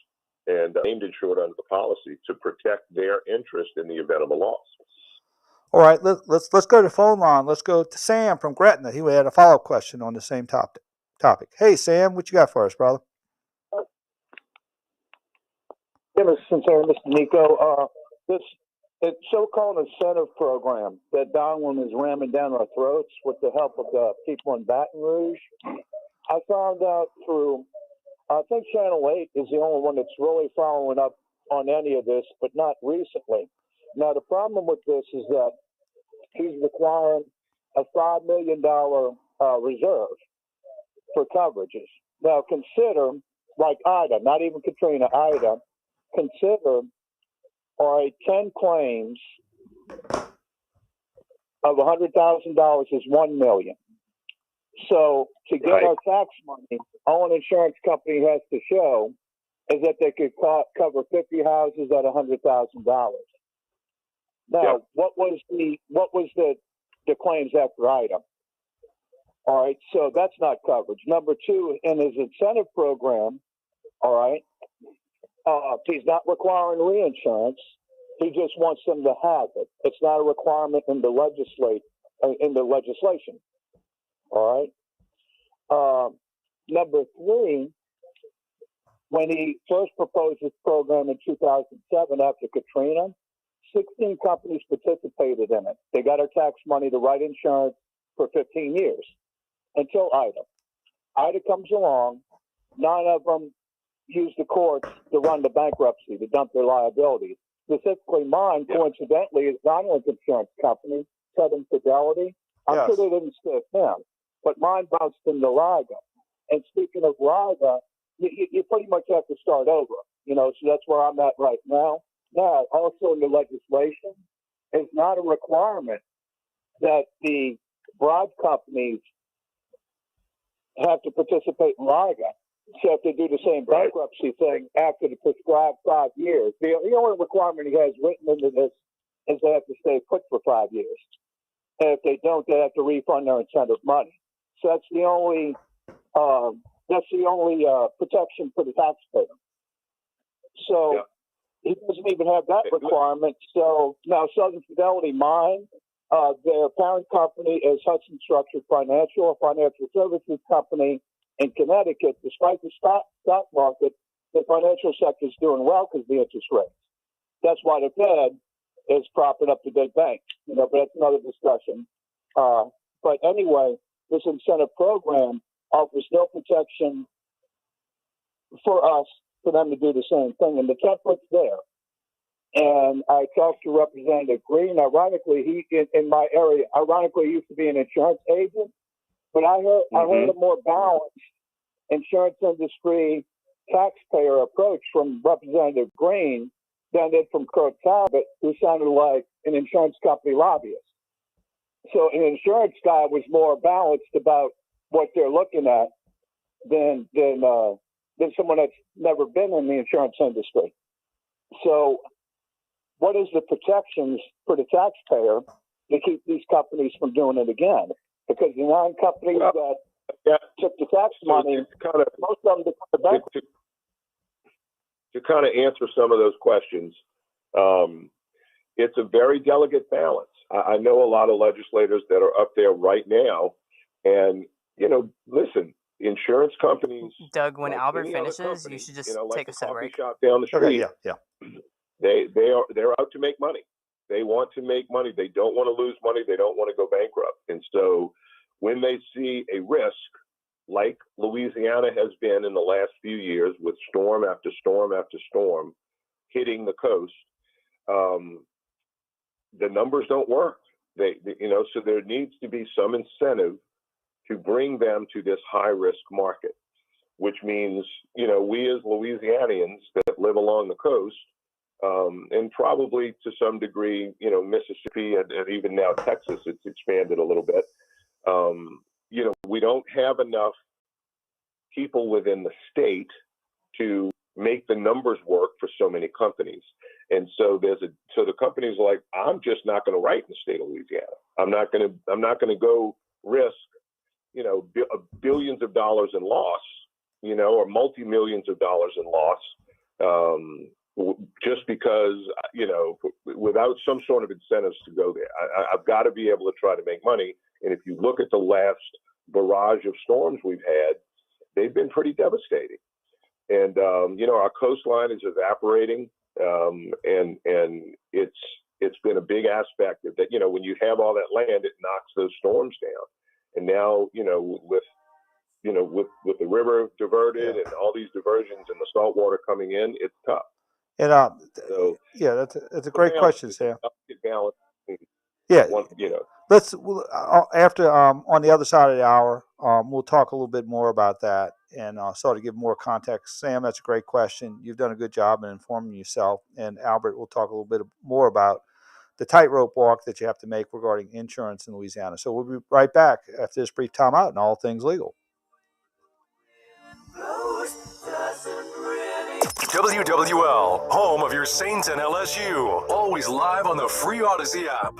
and named insured under the policy to protect their interest in the event of a loss. All right, let's go to the phone line. Let's go to Sam from Gretna. He had a follow-up question on the same topic. Hey, Sam, what you got for us, brother? Yeah, Mr. Sunseri and Mr. Nicaud, this so-called incentive program that Donald is ramming down our throats with the help of the people in Baton Rouge, I found out through, I think Channel 8 is the only one that's really following up on any of this, but not recently. Now, the problem with this is that he's requiring a $5 million reserve for coverages. Now, consider, like Ida, not even Katrina, Ida, consider, all right, 10 claims of $100,000 is $1 million. So to get our tax money, all an insurance company has to show is that they could cover 50 houses at $100,000. Now, what was the claims after Ida? All right, so that's not coverage. Number two, in his incentive program, all right, he's not requiring reinsurance. He just wants them to have it. It's not a requirement in the legislation. All right. Number three, when he first proposed this program in 2007 after Katrina, 16 companies participated in it. They got our tax money to write insurance for 15 years until Ida. Ida comes along. 9 of them use the courts to run the bankruptcy, to dump their liabilities. Specifically mine, coincidentally, is Donald's insurance company, Southern Fidelity. I'm sure they didn't stiff him, but mine bounced into Liga. And speaking of Liga, you pretty much have to start over, so that's where I'm at right now. Now, also in the legislation, it's not a requirement that the broad companies have to participate in Liga. So if they do the same bankruptcy thing after the prescribed 5 years, the only requirement he has written into this is they have to stay put for 5 years. And if they don't, they have to refund their incentive money. So that's the only protection for the taxpayer. So he doesn't even have that requirement. So now Southern Fidelity, mine, their parent company is Hudson Structured Financial, a financial services company in Connecticut. Despite the stock market, the financial sector is doing well because of the interest rates. That's why the Fed is propping up the big banks, but that's another discussion. But anyway, this incentive program offers no protection for us, for them to do the same thing. And the template's there. And I talked to Representative Green. Ironically, he in my area, he used to be an insurance agent. But I heard a more balanced insurance industry taxpayer approach from Representative Green than did from Kurt Talbot, who sounded like an insurance company lobbyist. So an insurance guy was more balanced about what they're looking at than someone that's never been in the insurance industry. So what is the protections for the taxpayer to keep these companies from doing it again? Because the 9 companies that took the tax money, most of them took the bank. To kind of answer some of those questions, it's a very delicate balance. I know a lot of legislators that are up there right now, and listen, insurance companies. Doug, when like Albert any other finishes, company, you should just like take a sip break. shop down the street. Okay, They're out to make money. They want to make money. They don't want to lose money. They don't want to go bankrupt. And so when they see a risk like Louisiana has been in the last few years with storm after storm after storm hitting the coast, the numbers don't work. So there needs to be some incentive to bring them to this high risk market. which means, we as Louisianians that live along the coast, and probably to some degree, Mississippi and even now Texas, it's expanded a little bit. We don't have enough people within the state to make the numbers work for so many companies. And so so the companies are like, I'm just not going to write in the state of Louisiana. I'm not going to go risk, billions of dollars in loss, or multi-millions of dollars in loss, just because, without some sort of incentives to go there. I've got to be able to try to make money. And if you look at the last barrage of storms we've had, they've been pretty devastating. And, our coastline is evaporating. And it's been a big aspect of that, when you have all that land, it knocks those storms down. And now, with the river diverted and all these diversions and the salt water coming in, it's tough. And that's a great question, Sam. Yeah. Let's after on the other side of the hour, we'll talk a little bit more about that and sort of give more context. Sam, that's a great question. You've done a good job in informing yourself. And Albert, we'll talk a little bit more about the tightrope walk that you have to make regarding insurance in Louisiana. So we'll be right back after this brief timeout and all things legal. WWL, home of your Saints and LSU. Always live on the free Odyssey app.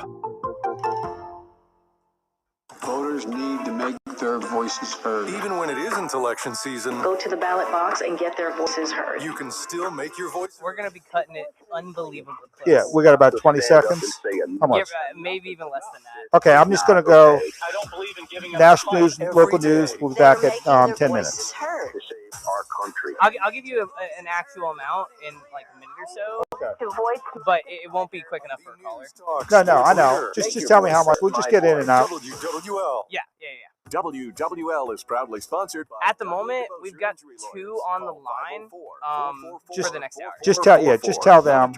Voters need to make their voices heard. Even when it isn't election season, go to the ballot box and get their voices heard. You can still make your voice. We're going to be cutting it unbelievably close. Yeah, we got about 20 seconds. How much? Maybe even less than that. Okay, I'm just going to go I don't believe in giving national news, local news. We'll be back at 10 minutes. our country. I'll give you an actual amount in like a minute or so. Okay. But it won't be quick enough for a caller. No, I know. Just tell me how much. We'll just get in and out. WWL. Yeah. WWL is proudly sponsored by. At the moment, we've got 2 on the line for the next hour. Just tell them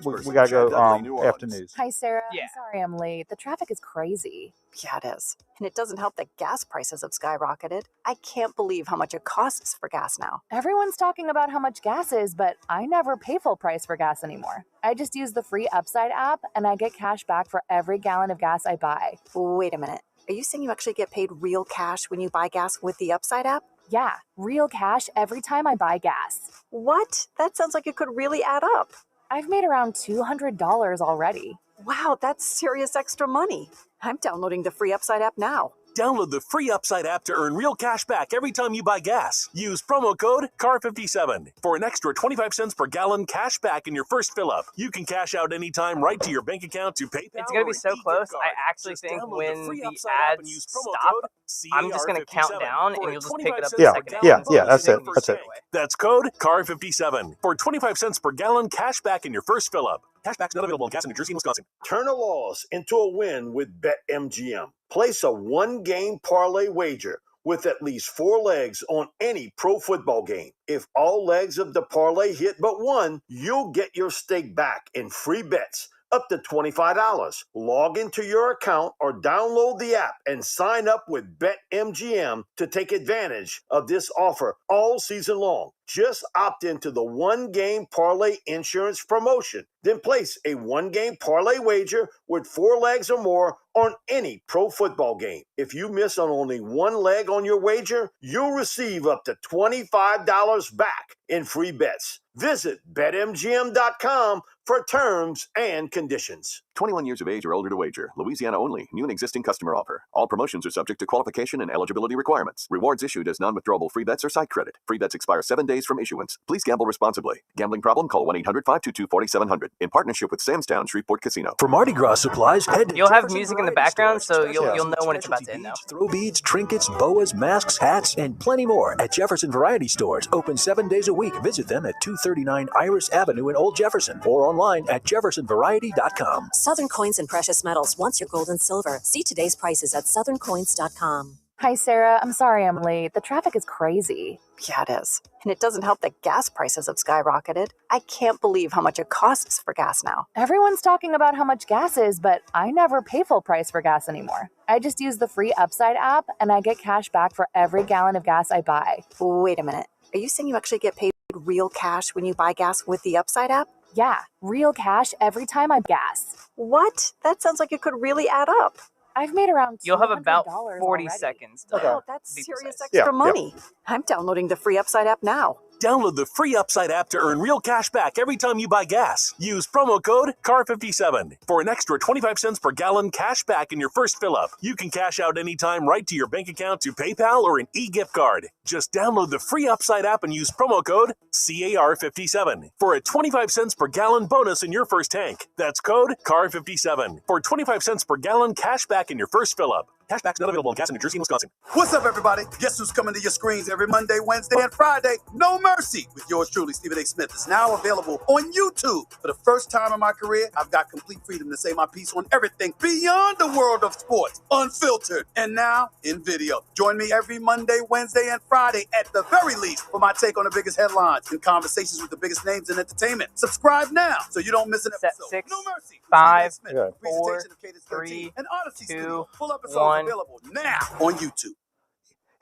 we got to go after news. Hi, Sarah. Yeah. I'm sorry I'm late. The traffic is crazy. Yeah, it is. And it doesn't help that gas prices have skyrocketed. I can't believe how much it costs for gas now. Everyone's talking about how much gas is, but I never pay full price for gas anymore. I just use the free Upside app, and I get cash back for every gallon of gas I buy. Wait a minute. Are you saying you actually get paid real cash when you buy gas with the Upside app? Yeah, real cash every time I buy gas. What? That sounds like it could really add up. I've made around $200 already. Wow, that's serious extra money. I'm downloading the free Upside app now. Download the free Upside app to earn real cash back every time you buy gas. Use promo code CAR57 for an extra 25 cents per gallon cash back in your first fill-up. You can cash out anytime right to your bank account to PayPal. It's going to be so close. I actually think when the ads stop, I'm just going to count down and you'll just pick it up the second. Yeah, that's it. That's code CAR57 for 25 cents per gallon cash back in your first fill-up. Cashback's not available in gas in New Jersey and Wisconsin. Turn a loss into a win with BetMGM. Place a one-game parlay wager with at least 4 legs on any pro football game. If all legs of the parlay hit but one, you'll get your stake back in free bets up to $25. Log into your account or download the app and sign up with BetMGM to take advantage of this offer all season long. Just opt into the one-game parlay insurance promotion. Then place a one-game parlay wager with 4 legs or more on any pro football game. If you miss on only one leg on your wager, you'll receive up to $25 back in free bets. Visit BetMGM.com for terms and conditions. 21 years of age or older to wager. Louisiana only. New and existing customer offer. All promotions are subject to qualification and eligibility requirements. Rewards issued as non-withdrawable free bets or site credit. Free bets expire 7 days from issuance. Please gamble responsibly. Gambling problem? Call 1-800-522-4700. In partnership with Samstown Shreveport Casino. For Mardi Gras supplies, head to You'll have music in the background, so you'll know when it's about to end now. Throw beads, trinkets, boas, masks, hats, and plenty more at Jefferson Variety Stores. Open 7 days a week. Visit them at 239 Iris Avenue in Old Jefferson or online at jeffersonvariety.com. Southern Coins and Precious Metals wants your gold and silver. See today's prices at southerncoins.com. Hi, Sarah. I'm sorry I'm late. The traffic is crazy. Yeah, it is. And it doesn't help that gas prices have skyrocketed. I can't believe how much it costs for gas now. Everyone's talking about how much gas is, but I never pay full price for gas anymore. I just use the free Upside app, and I get cash back for every gallon of gas I buy. Wait a minute. Are you saying you actually get paid real cash when you buy gas with the Upside app? Yeah, real cash every time I gas. What? That sounds like it could really add up. I've made around $200 You'll have about 40 already. seconds. Wow, that's serious extra money. I'm downloading the free Upside app now. Download the free Upside app to earn real cash back every time you buy gas. Use promo code CAR57 for an extra 25 cents per gallon cash back in your first fill-up. You can cash out anytime right to your bank account, to PayPal, or an e-gift card. Just download the free Upside app and use promo code CAR57 for a 25 cents per gallon bonus in your first tank. That's code CAR57 for 25 cents per gallon cash back in your first fill-up. Cashback's not available in gas in New Jersey and Wisconsin. What's up, everybody? Guess who's coming to your screens every Monday, Wednesday, and Friday? No Mercy with yours truly, Stephen A. Smith, is now available on YouTube. For the first time in my career, I've got complete freedom to say my piece on everything beyond the world of sports, unfiltered, and now in video. Join me every Monday, Wednesday, and Friday at the very least for my take on the biggest headlines and conversations with the biggest names in entertainment. Subscribe now so you don't miss an episode. 6, No Mercy. 5, Smith, 4, presentation of Cadence 3, 13, and Odyssey 2, Studio. Full episodes 1. available now on YouTube.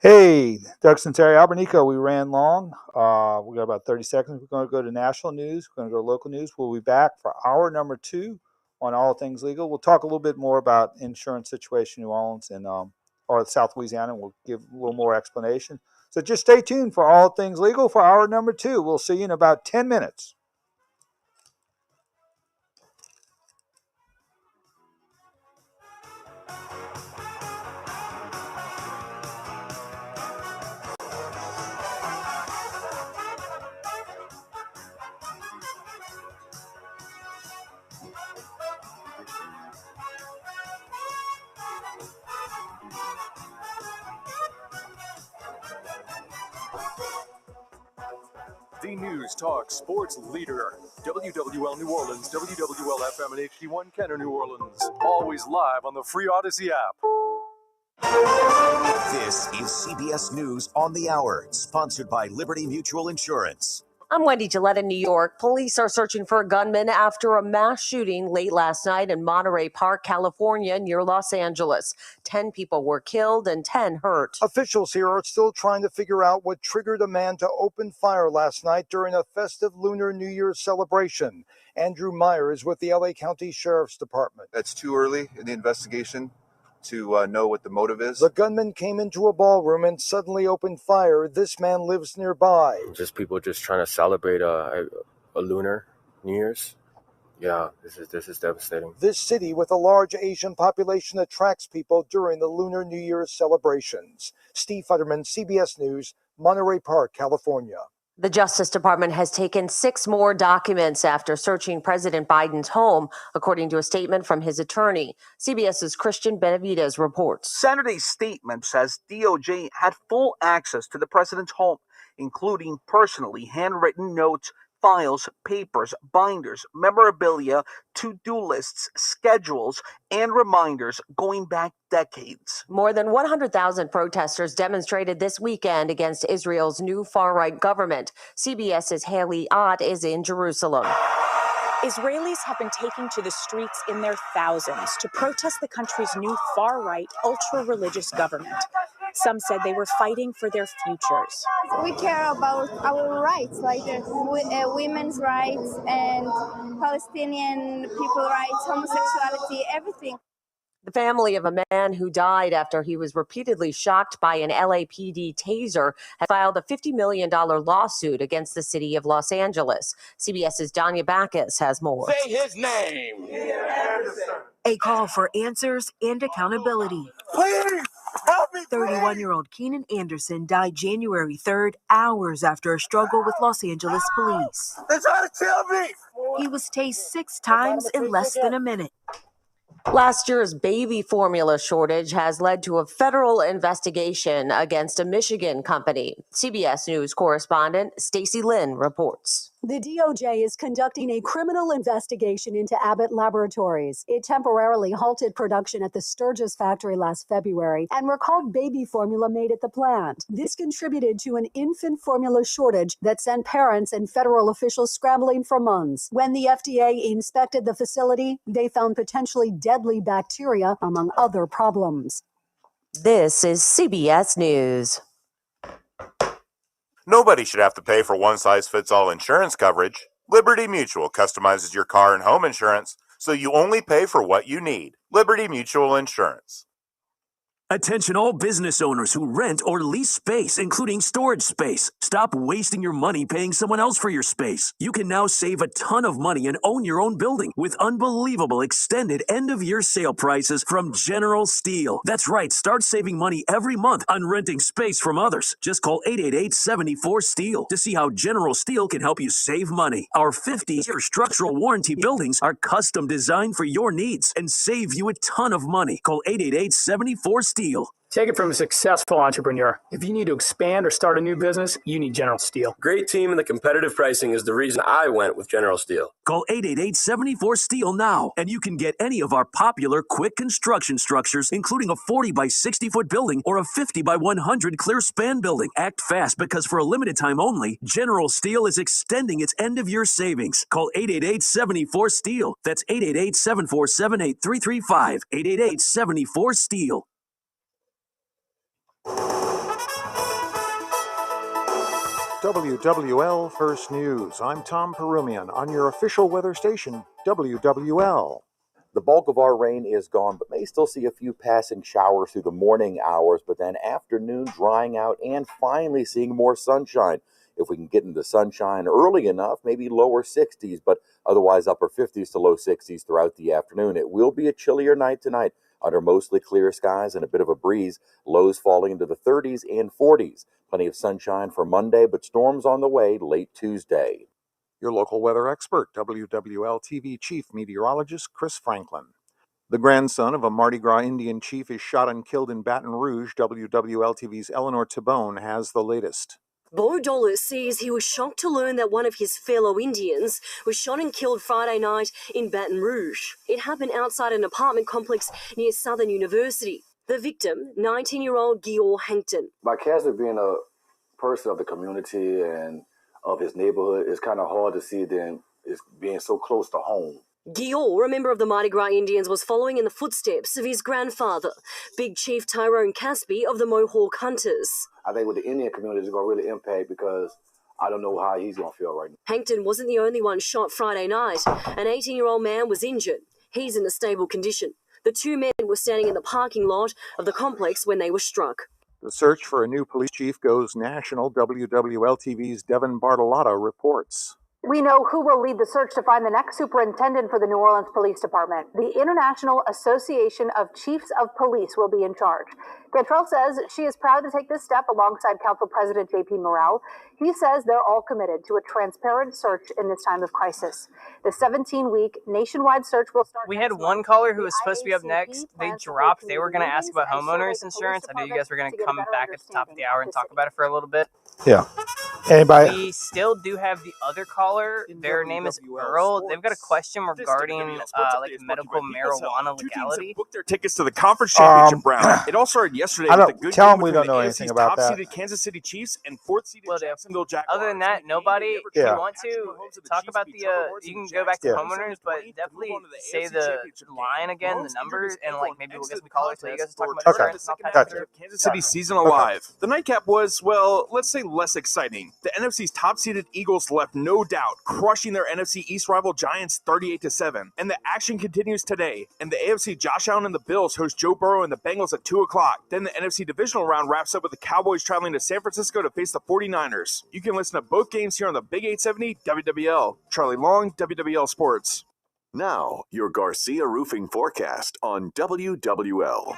Hey, Doug Sunseri, Albert Nicaud. We ran long. We got about 30 seconds. We're going to go to national news. We're going to go to local news. We'll be back for hour number 2 on All Things Legal. We'll talk a little bit more about insurance situation in New Orleans and or South Louisiana. And we'll give a little more explanation. So just stay tuned for All Things Legal for hour number 2. We'll see you in about 10 minutes. The News Talk Sports Leader. WWL New Orleans, WWL FM and HD1 Kenner New Orleans. Always live on the free Odyssey app. This is CBS News on the Hour, sponsored by Liberty Mutual Insurance. I'm Wendy Gillette in New York. Police are searching for a gunman after a mass shooting late last night in Monterey Park, California, near Los Angeles. 10 people were killed and 10 hurt. Officials here are still trying to figure out what triggered a man to open fire last night during a festive Lunar New Year's celebration. Andrew Meyer is with the LA County Sheriff's Department. It's too early in the investigation to know what the motive is. The gunman came into a ballroom and suddenly opened fire. This man lives nearby. Just people just trying to celebrate a Lunar New Year's. Yeah, this is devastating. This city with a large Asian population attracts people during the Lunar New Year's celebrations. Steve Futterman, CBS News, Monterey Park, California. The Justice Department has taken 6 more documents after searching President Biden's home, according to a statement from his attorney. CBS's Christian Benavidez reports. Saturday's statement says DOJ had full access to the president's home, including personally handwritten notes, files, papers, binders, memorabilia, to-do lists, schedules, and reminders going back decades. More than 100,000 protesters demonstrated this weekend against Israel's new far-right government. CBS's Haley Ott is in Jerusalem. Israelis have been taking to the streets in their thousands to protest the country's new far-right, ultra-religious government. Some said they were fighting for their futures. We care about our rights, like women's rights and Palestinian people rights, homosexuality, everything. The family of a man who died after he was repeatedly shocked by an LAPD taser has filed a $50 million lawsuit against the city of Los Angeles. CBS's Danya Backus has more. Say his name. A call for answers and accountability. Please help me. 31-year-old Keenan Anderson died January 3rd, hours after a struggle with Los Angeles police. They're trying to kill me. He was tased 6 times in less than a minute. Last year's baby formula shortage has led to a federal investigation against a Michigan company. CBS News correspondent Stacey Lynn reports. The DOJ is conducting a criminal investigation into Abbott Laboratories. It temporarily halted production at the Sturgis factory last February and recalled baby formula made at the plant. This contributed to an infant formula shortage that sent parents and federal officials scrambling for months. When the FDA inspected the facility, they found potentially deadly bacteria, among other problems. This is CBS News. Nobody should have to pay for one-size-fits-all insurance coverage. Liberty Mutual customizes your car and home insurance, so you only pay for what you need. Liberty Mutual Insurance. Attention all business owners who rent or lease space, including storage space. Stop wasting your money paying someone else for your space. You can now save a ton of money and own your own building with unbelievable extended end-of-year sale prices from General Steel. That's right, start saving money every month on renting space from others. Just call 888-74-STEEL to see how General Steel can help you save money. Our 50-year structural warranty buildings are custom designed for your needs and save you a ton of money. Call 888-74-STEEL. Take it from a successful entrepreneur. If you need to expand or start a new business, you need General Steel. Great team and the competitive pricing is the reason I went with General Steel. Call 888-74-STEEL now, and you can get any of our popular quick construction structures, including a 40 by 60 foot building or a 50 by 100 clear span building. Act fast, because for a limited time only, General Steel is extending its end-of-year savings. Call 888-74-STEEL. That's 888-747-8335. 888-74-STEEL. WWL First News. I'm Tom Perumian on your official weather station, WWL. The bulk of our rain is gone, but may still see a few passing showers through the morning hours, but then afternoon drying out and finally seeing more sunshine. If we can get into the sunshine early enough, maybe lower 60s, but otherwise upper 50s to low 60s throughout the afternoon. It will be a chillier night tonight under mostly clear skies and a bit of a breeze, lows falling into the 30s and 40s. Plenty of sunshine for Monday, but storms on the way late Tuesday. Your local weather expert, WWL TV Chief Meteorologist Chris Franklin. The grandson of a Mardi Gras Indian chief is shot and killed in Baton Rouge. WWL TV's Eleanor Tabone has the latest. Bo Dollar says he was shocked to learn that one of his fellow Indians was shot and killed Friday night in Baton Rouge. It happened outside an apartment complex near Southern University. The victim, 19-year-old Gior Hankton. By Casper being a person of the community and of his neighborhood, it's kind of hard to see them as being so close to home. Gior, a member of the Mardi Gras Indians, was following in the footsteps of his grandfather, Big Chief Tyrone Caspi of the Mohawk Hunters. I think with the Indian community, it's going to really impact because I don't know how he's going to feel right now. Hankton wasn't the only one shot Friday night. An 18-year-old man was injured. He's in a stable condition. The two men were standing in the parking lot of the complex when they were struck. The search for a new police chief goes national. WWL TV's Devin Bartolotta reports. We know who will lead the search to find the next superintendent for the New Orleans Police Department. The International Association of Chiefs of Police will be in charge. Cantrell says she is proud to take this step alongside Council President J.P. Morrell. He says they're all committed to a transparent search in this time of crisis. The 17-week nationwide search will start. We had one caller who was supposed to be up next. They dropped. They were going to ask about homeowners insurance. I knew you guys were going to come back at the top of the hour and talk about it for a little bit. Yeah. Anybody? We still do have the other caller. Their name is Earl. They've got a question regarding like medical marijuana legality. Booked their tickets to the conference championship round. It all started yesterday with a good tell game them we between don't know the anything AFC's about that. top-seeded Kansas City Chiefs and fourth-seeded Jacksonville Jaguars. Other than that, nobody. If Yeah. you want to talk about the, you can go back to Yeah. homeowners, but definitely say the line again, the numbers, and like maybe we'll get some callers so you guys can talk about insurance. And I'll pass it through. Kansas City season alive. The nightcap was, well, let's say less exciting. The NFC's top-seeded Eagles left no doubt, crushing their NFC East rival Giants 38-7. And the action continues today. In the AFC, Josh Allen and the Bills host Joe Burrow and the Bengals at 2 o'clock. Then the NFC divisional round wraps up with the Cowboys traveling to San Francisco to face the 49ers. You can listen to both games here on the Big 870 WWL. Charlie Long, WWL Sports. Now, your Garcia Roofing forecast on WWL.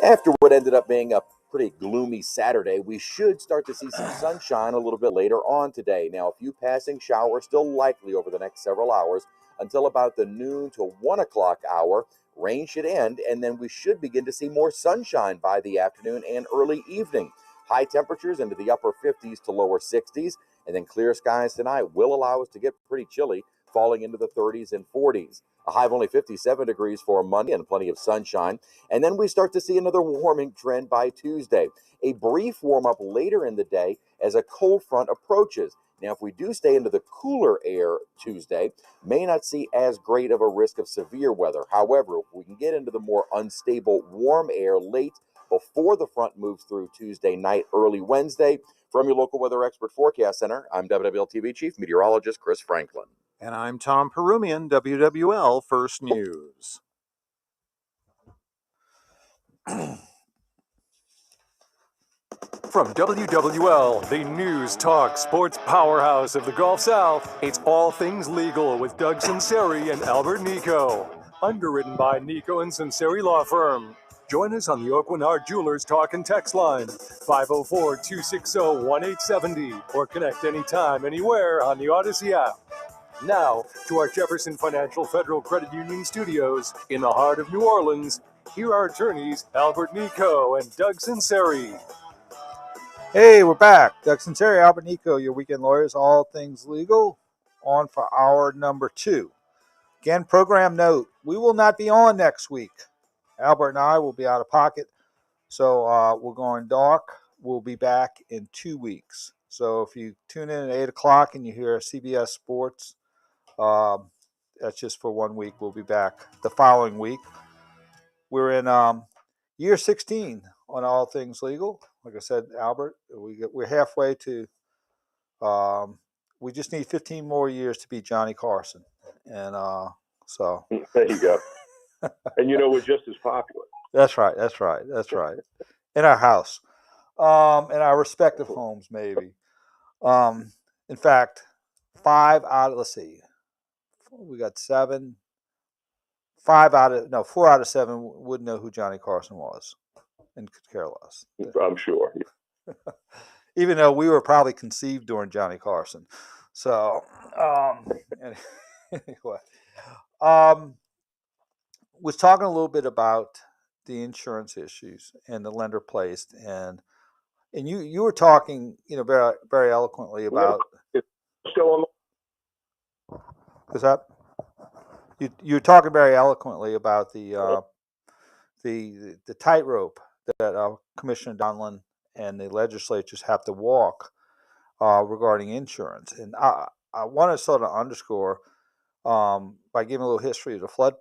After what ended up being a pretty gloomy Saturday, we should start to see some sunshine a little bit later on today. Now, a few passing showers still likely over the next several hours until about the noon to 1 o'clock hour. Rain should end, and then we should begin to see more sunshine by the afternoon and early evening. High temperatures into the upper 50s to lower 60s, and then clear skies tonight will allow us to get pretty chilly, falling into the 30s and 40s. A high of only 57 degrees for Monday and plenty of sunshine. And then we start to see another warming trend by Tuesday. A brief warm-up later in the day as a cold front approaches. Now, if we do stay into the cooler air Tuesday, may not see as great of a risk of severe weather. However, if we can get into the more unstable warm air late before the front moves through Tuesday night, early Wednesday. From your local weather expert forecast center, I'm WWL-TV Chief Meteorologist Chris Franklin. And I'm Tom Perumian, WWL First News. From WWL, the news, talk, sports powerhouse of the Gulf South, it's All Things Legal with Doug Sunseri and Albert Nicaud. Underwritten by Nicaud and Sunseri Law Firm. Join us on the Oakwinard Jewelers Talk and Text line, 504-260-1870, or connect anytime, anywhere on the Odyssey app. Now, to our Jefferson Financial Federal Credit Union studios in the heart of New Orleans, here are attorneys Albert Nicaud and Doug Sunseri. Hey, we're back. Doug Sunseri, Albert Nicaud, your weekend lawyers, all things legal, on for hour number 2. Again, program note, we will not be on next week. Albert and I will be out of pocket, so we're going dark. We'll be back in 2 weeks. So if you tune in at 8 o'clock and you hear CBS Sports, that's just for 1 week. We'll be back the following week. We're in year 16 on All Things Legal. Like I said, Albert, we're halfway to, we just need 15 more years to beat Johnny Carson. And so. There you go. And we're just as popular. That's right. In our house. In our respective homes, maybe. In fact, 4 out of 7 wouldn't know who Johnny Carson was and could care less. I'm sure. Even though we were probably conceived during Johnny Carson. So, anyway. Was talking a little bit about the insurance issues and the lender placed, and you were talking, very, very eloquently about. Still on. What's that? You're talking very eloquently about the tightrope that Commissioner Donlin and the legislatures have to walk regarding insurance, and I want to sort of underscore by giving a little history of the flood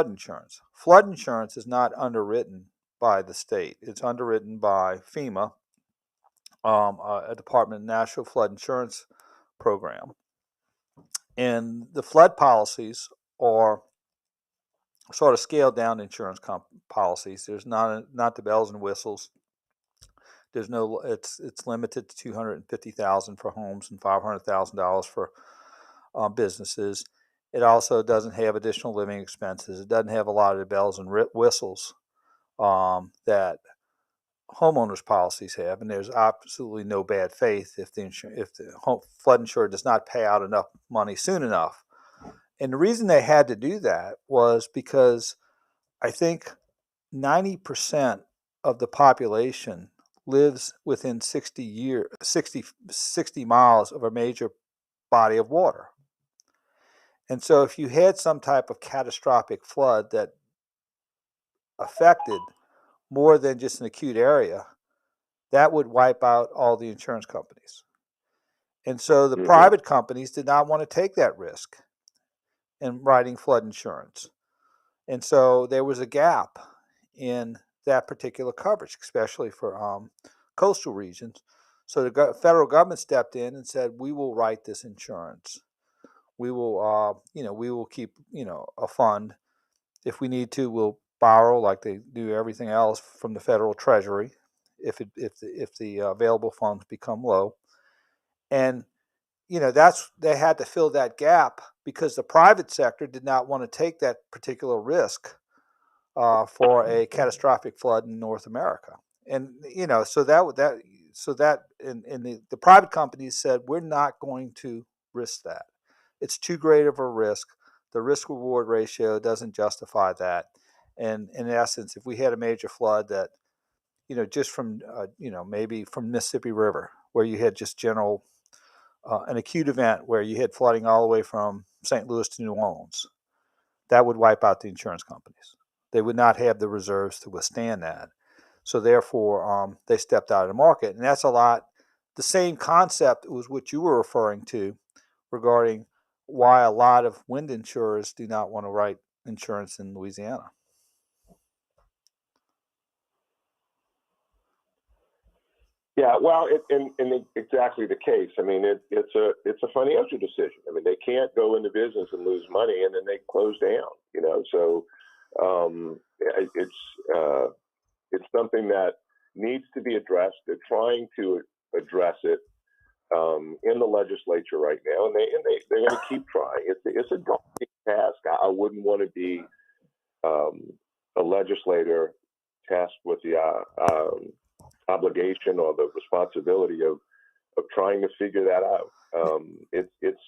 insurance. Flood insurance is not underwritten by the state; it's underwritten by FEMA, a Department of National Flood Insurance Program, and the flood policies are sort of scaled down insurance policies. There's not the bells and whistles. There's no. It's limited to $250,000 for homes and $500,000 for businesses. It also doesn't have additional living expenses. It doesn't have a lot of the bells and whistles that homeowners policies have. And there's absolutely no bad faith if the flood insurer does not pay out enough money soon enough. And the reason they had to do that was because I think 90% of the population lives within 60 miles of a major body of water. And so if you had some type of catastrophic flood that affected more than just an acute area, that would wipe out all the insurance companies. And so the private companies did not want to take that risk in writing flood insurance. And so there was a gap in that particular coverage, especially for coastal regions. So the federal government stepped in and said, we will write this insurance. We will, we will keep, a fund. If we need to, we'll borrow like they do everything else from the federal treasury if the available funds become low. And, they had to fill that gap because the private sector did not want to take that particular risk for a catastrophic flood in North America. And, so the private companies said, we're not going to risk that. It's too great of a risk. The risk reward ratio doesn't justify that. And in essence, if we had a major flood that, just from, maybe from Mississippi River, where you had just general, an acute event where you had flooding all the way from St. Louis to New Orleans, that would wipe out the insurance companies. They would not have the reserves to withstand that. So therefore, they stepped out of the market. And that's a lot, the same concept was what you were referring to regarding why a lot of wind insurers do not want to write insurance in Louisiana. Yeah, well, exactly the case. I mean, it's a financial decision. I mean, they can't go into business and lose money and then they close down. You know, so it's something that needs to be addressed. They're trying to address it in the legislature right now, and they're going to keep trying. It's a daunting task. I wouldn't want to be a legislator tasked with the obligation or the responsibility of trying to figure that out. It's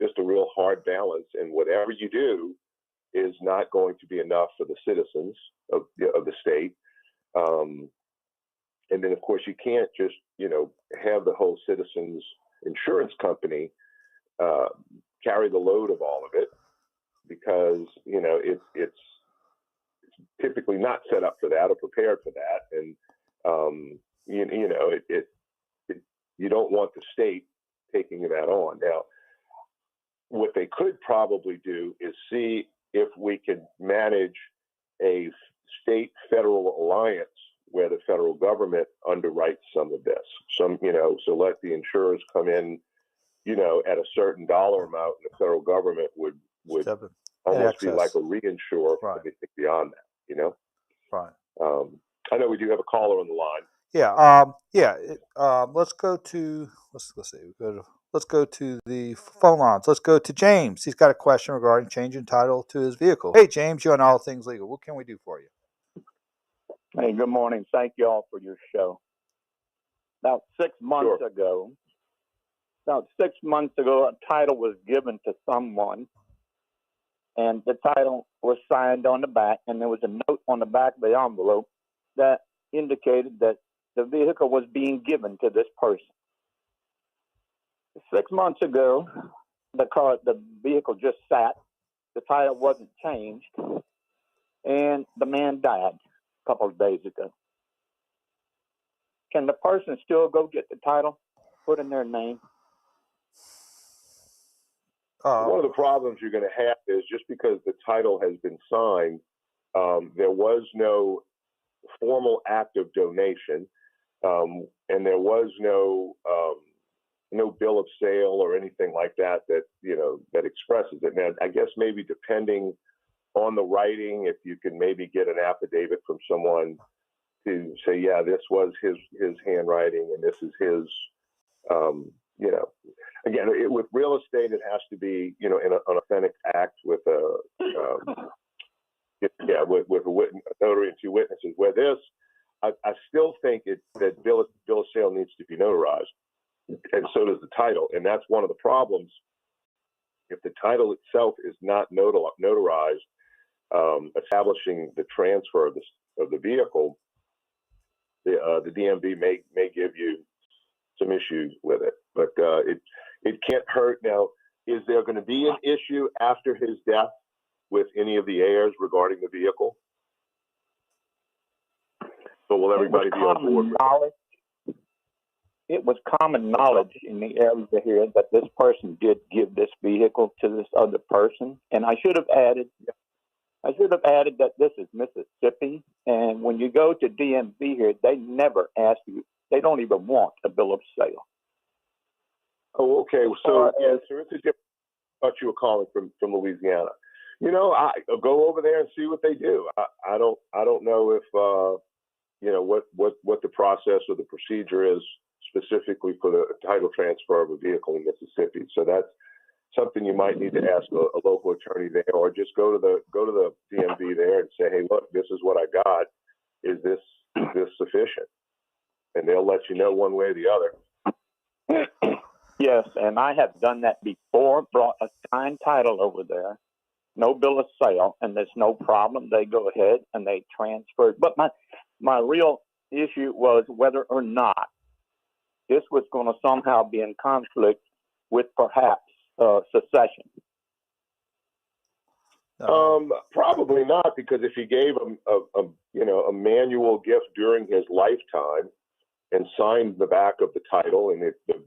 just a real hard balance, and whatever you do is not going to be enough for the citizens of the state. And then, of course, you can't just have the whole Citizens Insurance Company carry the load of all of it, because it's typically not set up for that or prepared for that, and you don't want the state taking that on. Now, what they could probably do is see if we could manage a state-federal alliance where the federal government underwrites some of this. So let the insurers come in, at a certain dollar amount, and the federal government would almost be like a reinsurer for anything beyond that, Right. I know we do have a caller on the line. Let's go to the phone lines. Let's go to James. He's got a question regarding changing title to his vehicle. Hey, James, you're on All Things Legal. What can we do for you? Hey, good morning. Thank you all for your show. About 6 months ago, a title was given to someone, and the title was signed on the back, and there was a note on the back of the envelope that indicated that the vehicle was being given to this person. 6 months ago, the vehicle just sat, the title wasn't changed, and the man died a couple of days ago. Can the person still go get the title, put in their name? One of the problems you're going to have is just because the title has been signed, there was no formal act of donation, and there was no bill of sale or anything like that that expresses it. Now, I guess maybe depending on the writing, if you can maybe get an affidavit from someone to say, yeah, this was his handwriting and this is his, again, with real estate, it has to be, an authentic act with with a notary and two witnesses. Where this, I still think that bill of sale needs to be notarized, and so does the title. And that's one of the problems. If the title itself is not notarized, establishing the transfer of the vehicle, the DMV may give you some issues with it, but it can't hurt. Now, is there going to be an issue after his death with any of the heirs regarding the vehicle? So will everybody be on board with it? It was common knowledge in the area here that this person did give this vehicle to this other person, and I should have added that this is Mississippi, and when you go to DMV here, they never ask you. They don't even want a bill of sale. Oh, okay. So it's a different. I thought you were calling from Louisiana. I go over there and see what they do. I don't know if what the process or the procedure is specifically for the title transfer of a vehicle in Mississippi. So that's something you might need to ask a local attorney there, or just go to the DMV there and say, hey, look, this is what I got. Is this sufficient? And they'll let you know one way or the other. Yes, and I have done that before, brought a signed title over there, no bill of sale, and there's no problem. They go ahead and they transfer it. But my real issue was whether or not this was going to somehow be in conflict with perhaps secession. Probably not, because if he gave him a manual gift during his lifetime and signed the back of the title, and the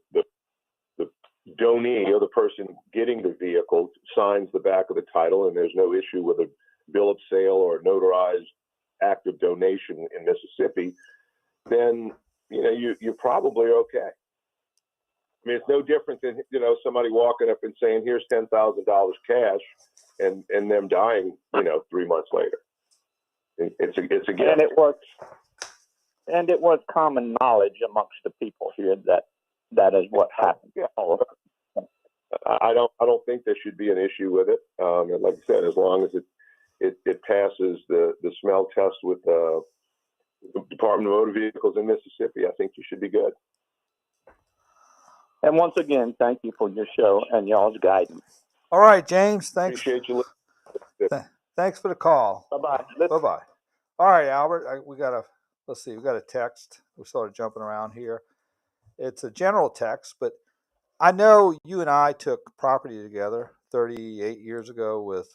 donee or the person getting the vehicle signs the back of the title, and there's no issue with a bill of sale or a notarized act of donation in Mississippi, then you're probably okay. I mean, it's no different than somebody walking up and saying, "Here's $10,000 cash," and them dying 3 months later. It's a gift. And it was common knowledge amongst the people here that is what happened. I don't think there should be an issue with it. And like I said, as long as it passes the smell test with the Department of Motor Vehicles in Mississippi, I think you should be good. And once again, thank you for your show and y'all's guidance. All right, James. Thanks. Appreciate you. Thanks for the call. Bye-bye. Bye-bye. All right, Albert. We got a text. We started jumping around here. It's a general text, but I know you and I took property together 38 years ago with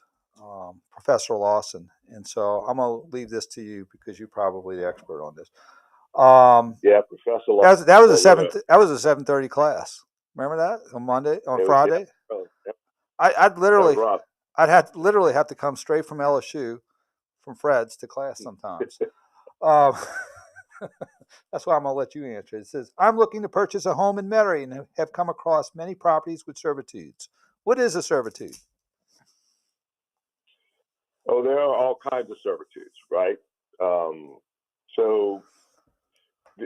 Professor Lawson, and so I'm gonna leave this to you because you're probably the expert on this. Yeah, Professor Lawson. That was a 7:30 class. Remember that on Friday? I'd literally have to come straight from LSU, from Fred's to class sometimes. That's why I'm going to let you answer. It says, I'm looking to purchase a home in Metairie and have come across many properties with servitudes. What is a servitude? Oh, there are all kinds of servitudes, right? So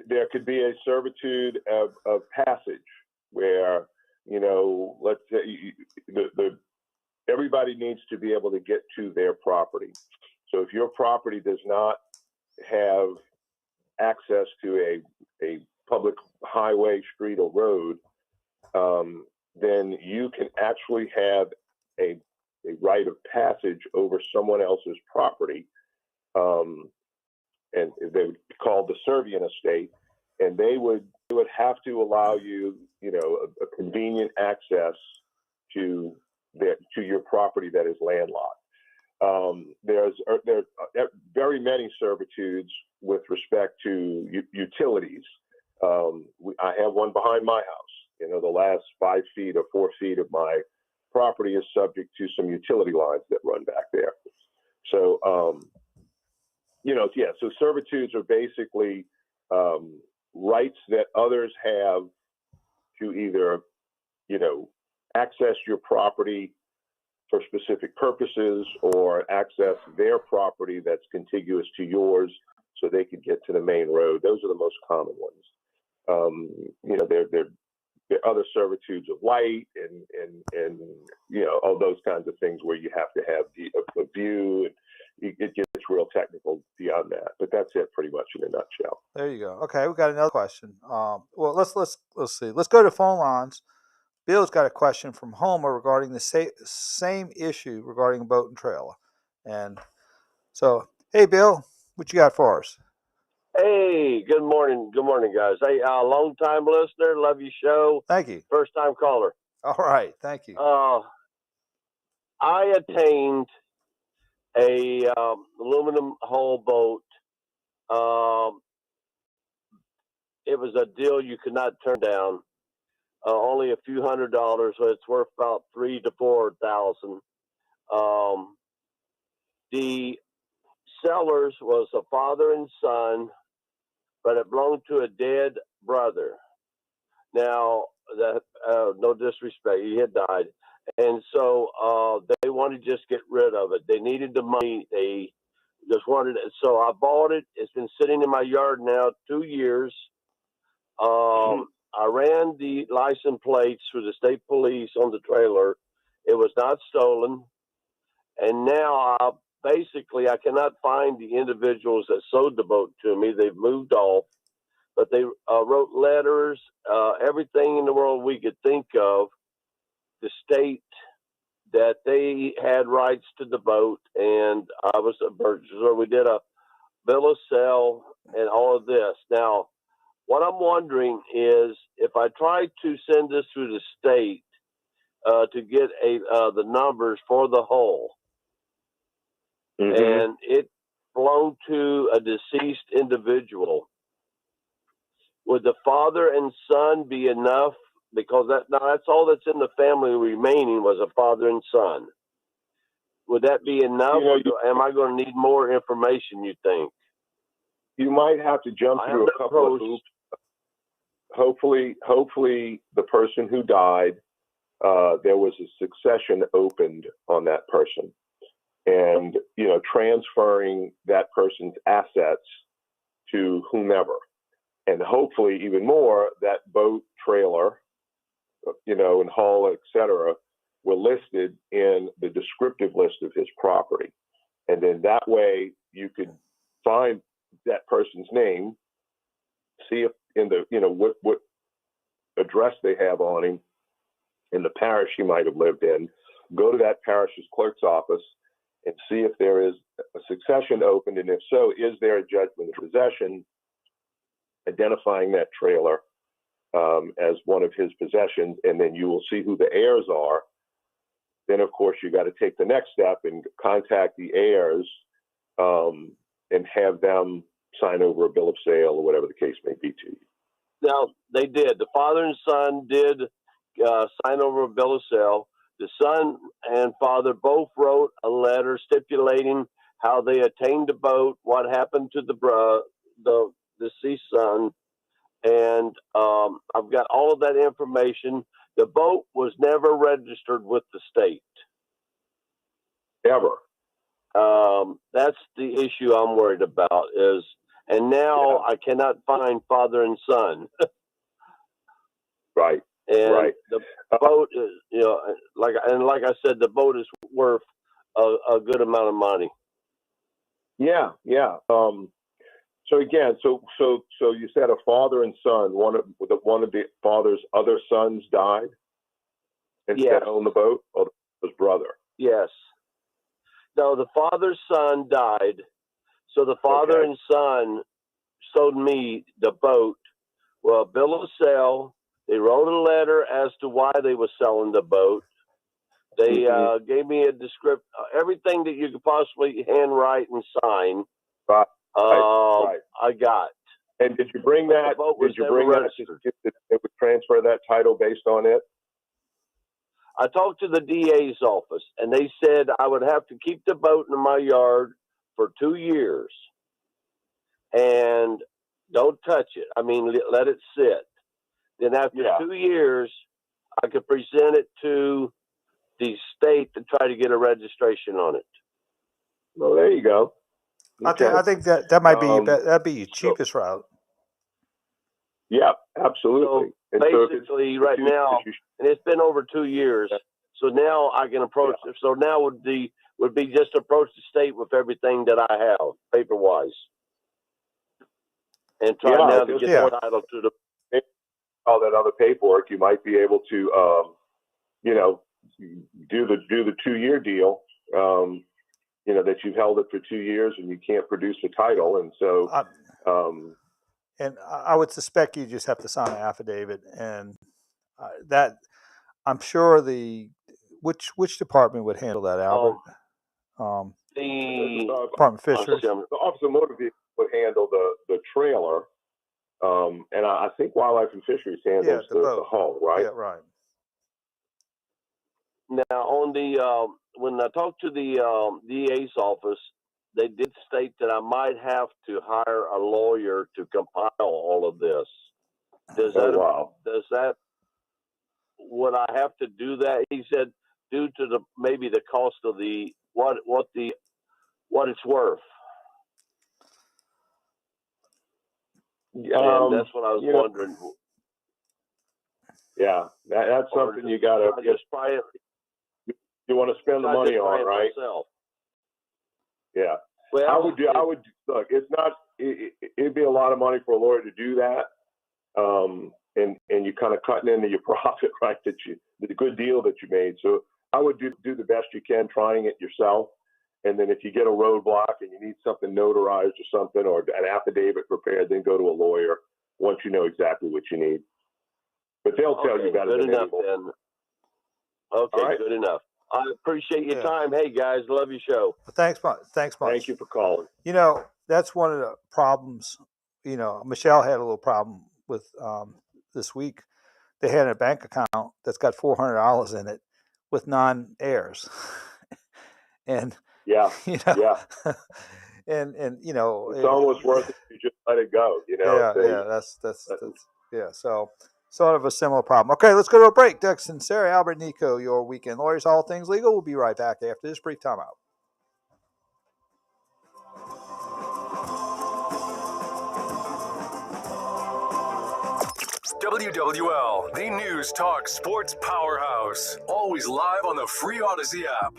there could be a servitude of passage where, let's say everybody needs to be able to get to their property. So if your property does not have access to a public highway, street, or road, then you can actually have a rite of passage over someone else's property, and they would be called the servient estate, and they would have to allow you, a convenient access to your property that is landlocked. There are very many servitudes with respect to utilities. I have one behind my house. The last 5 feet or 4 feet of my property is subject to some utility lines that run back there. So, so servitudes are basically rights that others have to either, access your property for specific purposes or access their property that's contiguous to yours so they could get to the main road. Those are the most common ones. There are other servitudes of light and all those kinds of things where you have to have a view, and it gets real technical beyond that. But that's it pretty much in a nutshell. There you go. Okay, we got another question. Well, let's see. Let's go to phone lines. Bill's got a question from Homer regarding the same issue regarding a boat and trailer. And so, hey, Bill, what you got for us? Hey, good morning. Good morning, guys. Hey, long-time listener. Love your show. Thank you. First-time caller. All right. Thank you. I attained a aluminum hull boat. It was a deal you could not turn down. Only a few $100, so it's worth about $3,000 to $4,000. The sellers was a father and son, but it belonged to a dead brother. Now, no disrespect, he had died, and so they wanted to just get rid of it. They needed the money. They just wanted it. So I bought it. It's been sitting in my yard now 2 years. I ran the license plates for the state police on the trailer. It was not stolen. And now, basically, I cannot find the individuals that sold the boat to me. They've moved off. But they wrote letters, everything in the world we could think of, to state that they had rights to the boat. And I was a purchaser. We did a bill of sale and all of this. Now, what I'm wondering is if I try to send this through the state to get the numbers for the hull, and it belonged to a deceased individual, would the father and son be enough? Because that's all that's in the family remaining was a father and son. Would that be enough, or am I going to need more information, you think? You might have to jump through a couple of hoops. hopefully the person who died, there was a succession opened on that person, and transferring that person's assets to whomever, and hopefully even more, that boat, trailer, and hull, etc., were listed in the descriptive list of his property, and then that way you could find that person's name, see if in the what address they have on him in the parish he might have lived in, go to that parish's clerk's office and see if there is a succession opened, and if so, is there a judgment of possession identifying that trailer as one of his possessions, and then you will see who the heirs are. Then, of course, you got to take the next step and contact the heirs and have them sign over a bill of sale or whatever the case may be to you. Now, they did. The father and son did sign over a bill of sale. The son and father both wrote a letter stipulating how they attained the boat, what happened to the deceased son, and I've got all of that information. The boat was never registered with the state. Ever. That's the issue I'm worried about and now I cannot find father and son. Right. And right. the boat is, like I said, the boat is worth a good amount of money. Yeah. So again, so you said a father and son. One of the father's other sons died, and Yes. owned the boat, or his brother. Yes. No, the father's son died. So the father and son sold me the boat. Well, a bill of sale. They wrote a letter as to why they were selling the boat. They gave me a description, everything that you could possibly handwrite and sign. Right. I got. And did you bring that? Did you bring that? It would transfer that title based on it. I talked to the DA's office, and they said I would have to keep the boat in my yard for 2 years, and don't touch it. I mean, let it sit. Then after 2 years, I could present it to the state to try to get a registration on it. Well, there you go. Okay. I think that might be that'd be your cheapest route. Yeah, absolutely. So basically, right now, and it's been over 2 years. So now I can approach. Yeah. So now would be just approach the state with everything that I have paper wise, and try now to get the title to the. All that other paperwork, you might be able to, do the 2 year deal. That you've held it for 2 years and you can't produce a title, and so. And I would suspect you just have to sign an affidavit, and that I'm sure which department would handle that, Albert? The Department of Fisheries. The Office of Motor Vehicles would handle the trailer, and I think Wildlife and Fisheries handles the hull, right? Yeah, right. Now, on the when I talked to the DA's office, they did state that I might have to hire a lawyer to compile all of this. Does that would I have to do that? He said due to maybe the cost of what it's worth. And that's what I was wondering. Yeah, that's something you got to just try it. You want to spend the money on, right? Myself. Yeah. Well, I would look. It's not. It'd be a lot of money for a lawyer to do that, and you kind of cutting into your profit, right? The good deal that you made. So I would do the best you can, trying it yourself, and then if you get a roadblock and you need something notarized or something, or an affidavit prepared, then go to a lawyer once you know exactly what you need. But they'll tell you better than enough, anyone. then. Okay, right. Good enough. I appreciate your time. Hey, guys, love your show. Thanks much. Thank you for calling. That's one of the problems. Michelle had a little problem with this week. They had a bank account that's got $400 in it with non-heirs, and and it's almost worth it if you just let it go. Yeah, that's Yeah, so sort of a similar problem. Okay, let's go to a break. Doug Sunseri, Albert Nicaud, your weekend lawyers, all things legal. We'll be right back after this brief timeout. WWL, the News Talk Sports Powerhouse. Always live on the free Odyssey app.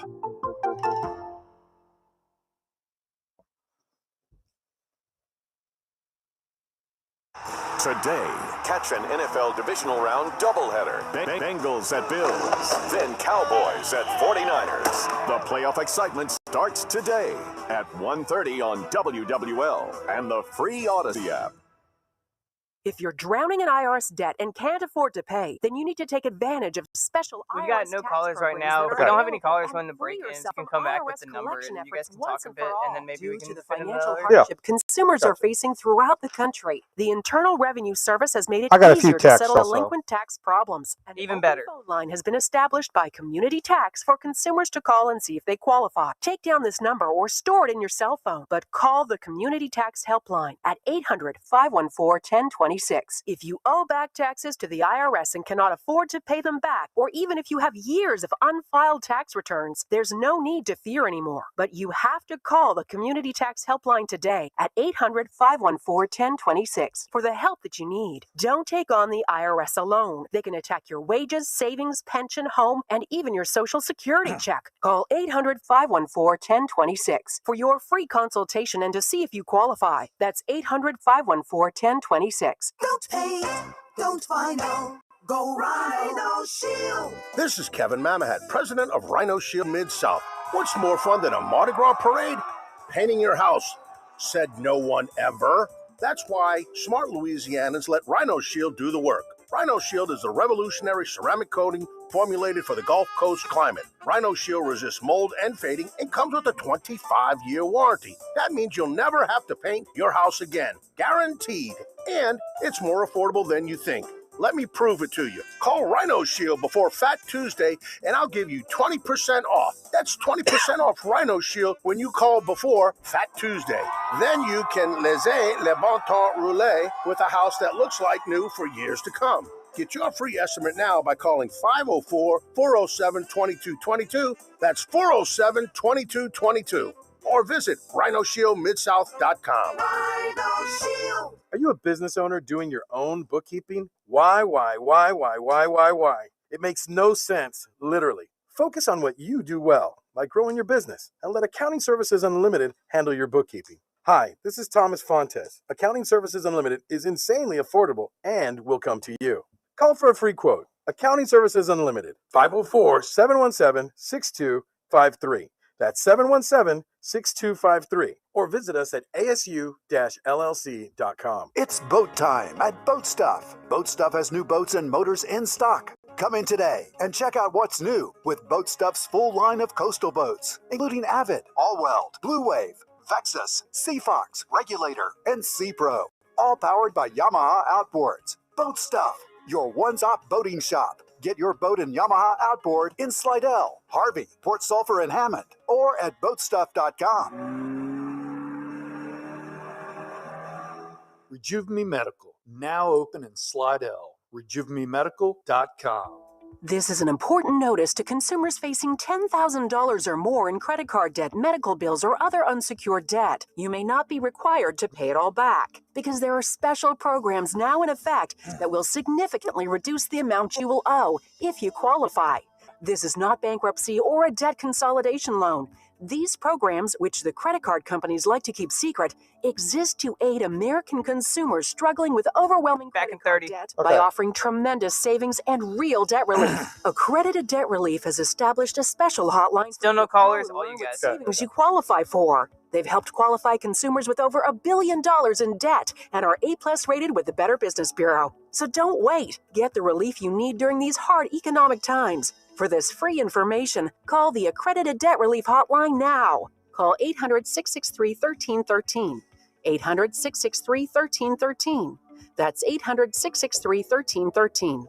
Today, catch an NFL divisional round doubleheader. Bengals at Bills, then Cowboys at 49ers. The playoff excitement starts today at 1:30 on WWL and the free Odyssey app. If you're drowning in IRS debt and can't afford to pay, then you need to take advantage of special We've IRS got no tax callers right programs now. that If are we don't have any available callers and when the free break ends, yourself you can of come back with IRS the number collection and you guys efforts can talk once a and bit, for all. and then maybe we Due can to the fit in financial another. hardship consumers are facing throughout the country, the Internal Revenue Service has made it I got a few easier to texts settle also. delinquent tax problems. An Even open better. phone line has been established by Community Tax for consumers to call and see if they qualify. Take down this number or store it in your cell phone, but call the Community Tax Helpline at 800-514-1026. If you owe back taxes to the IRS and cannot afford to pay them back, or even if you have years of unfiled tax returns, there's no need to fear anymore. But you have to call the Community Tax Helpline today at 800-514-1026 for the help that you need. Don't take on the IRS alone. They can attack your wages, savings, pension, home, and even your Social Security check. Call 800-514-1026 for your free consultation and to see if you qualify. That's 800-514-1026. Don't pay, don't find out. Go Rhino Shield. This is Kevin Mamahat, president of Rhino Shield Mid-South. What's more fun than a Mardi Gras parade? Painting your house, said no one ever. That's why smart Louisianans let Rhino Shield do the work. Rhino Shield is a revolutionary ceramic coating formulated for the Gulf Coast climate. Rhino Shield resists mold and fading and comes with a 25-year warranty. That means you'll never have to paint your house again. Guaranteed. And it's more affordable than you think. Let me prove it to you. Call Rhino Shield before Fat Tuesday, and I'll give you 20% off. That's 20% off Rhino Shield when you call before Fat Tuesday. Then you can laisser le bon temps rouler with a house that looks like new for years to come. Get your free estimate now by calling 504-407-2222. That's 407-2222. Or visit rhinoshieldmidsouth.com. Rhino Shield. Are you a business owner doing your own bookkeeping? Why? It makes no sense, literally. Focus on what you do well, like growing your business, and let Accounting Services Unlimited handle your bookkeeping. Hi, this is Thomas Fontes. Accounting Services Unlimited is insanely affordable and will come to you. Call for a free quote. Accounting Services Unlimited, 504-717-6253. That's 717-6253. Or visit us at asu-llc.com. It's boat time at Boat Stuff. Boat Stuff has new boats and motors in stock. Come in today and check out what's new with Boat Stuff's full line of coastal boats, including Avid, All Weld, Blue Wave, Vexus, Sea Fox, Regulator, and Sea Pro. All powered by Yamaha outboards. Boat Stuff, your one-stop boating shop. Get your boat and Yamaha outboard in Slidell, Harvey, Port Sulphur, and Hammond, or at boatstuff.com. Rejuve Medical, now open in Slidell. RejuveMeMedical.com. This is an important notice to consumers facing $10,000 or more in credit card debt, medical bills, or other unsecured debt. You may not be required to pay it all back because there are special programs now in effect that will significantly reduce the amount you will owe if you qualify. This is not bankruptcy or a debt consolidation loan. These programs, which the credit card companies like to keep secret, exist to aid American consumers struggling with overwhelming credit card debt by offering tremendous savings and real debt relief. Accredited Debt Relief has established a special hotline. Still no callers, all you guys. Savings you qualify for. They've helped qualify consumers with over $1 billion in debt and are A+ rated with the Better Business Bureau. So don't wait. Get the relief you need during these hard economic times. For this free information, call the Accredited Debt Relief Hotline now. Call 800-663-1313. 800-663-1313. That's 800-663-1313.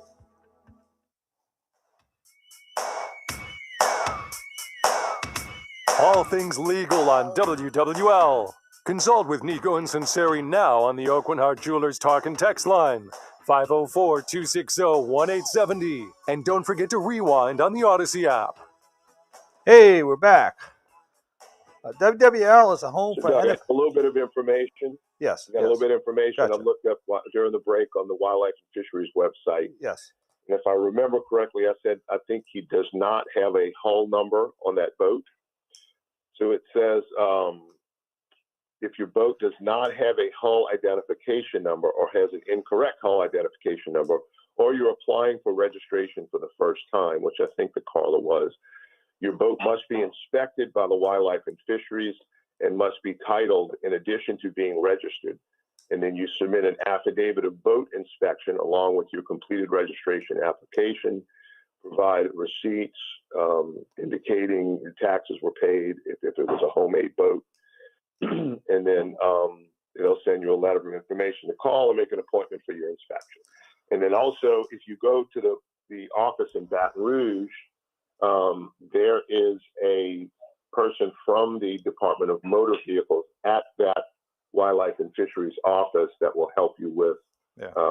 All things legal on WWL. Consult with Nico and Sunseri now on the Oakland Heart Jewelers talk and text line. 504-260-1870. And don't forget to rewind on the Odyssey app. Hey, we're back. WWL is a home So for Doug, NFL. a little bit of information. Yes. Got a little bit of information. Gotcha. I looked up during the break on the Wildlife and Fisheries website. Yes. And if I remember correctly, I said I think he does not have a hull number on that boat. So it says if your boat does not have a hull identification number or has an incorrect hull identification number, or you're applying for registration for the first time, which I think the Carla was, your boat must be inspected by the Wildlife and Fisheries and must be titled in addition to being registered. And then you submit an affidavit of boat inspection along with your completed registration application, provide receipts indicating your taxes were paid if it was a homemade boat. And then they'll send you a letter of information to call and make an appointment for your inspection. And then also, if you go to the office in Baton Rouge, there is a person from the Department of Motor Vehicles at that Wildlife and Fisheries office that will help you with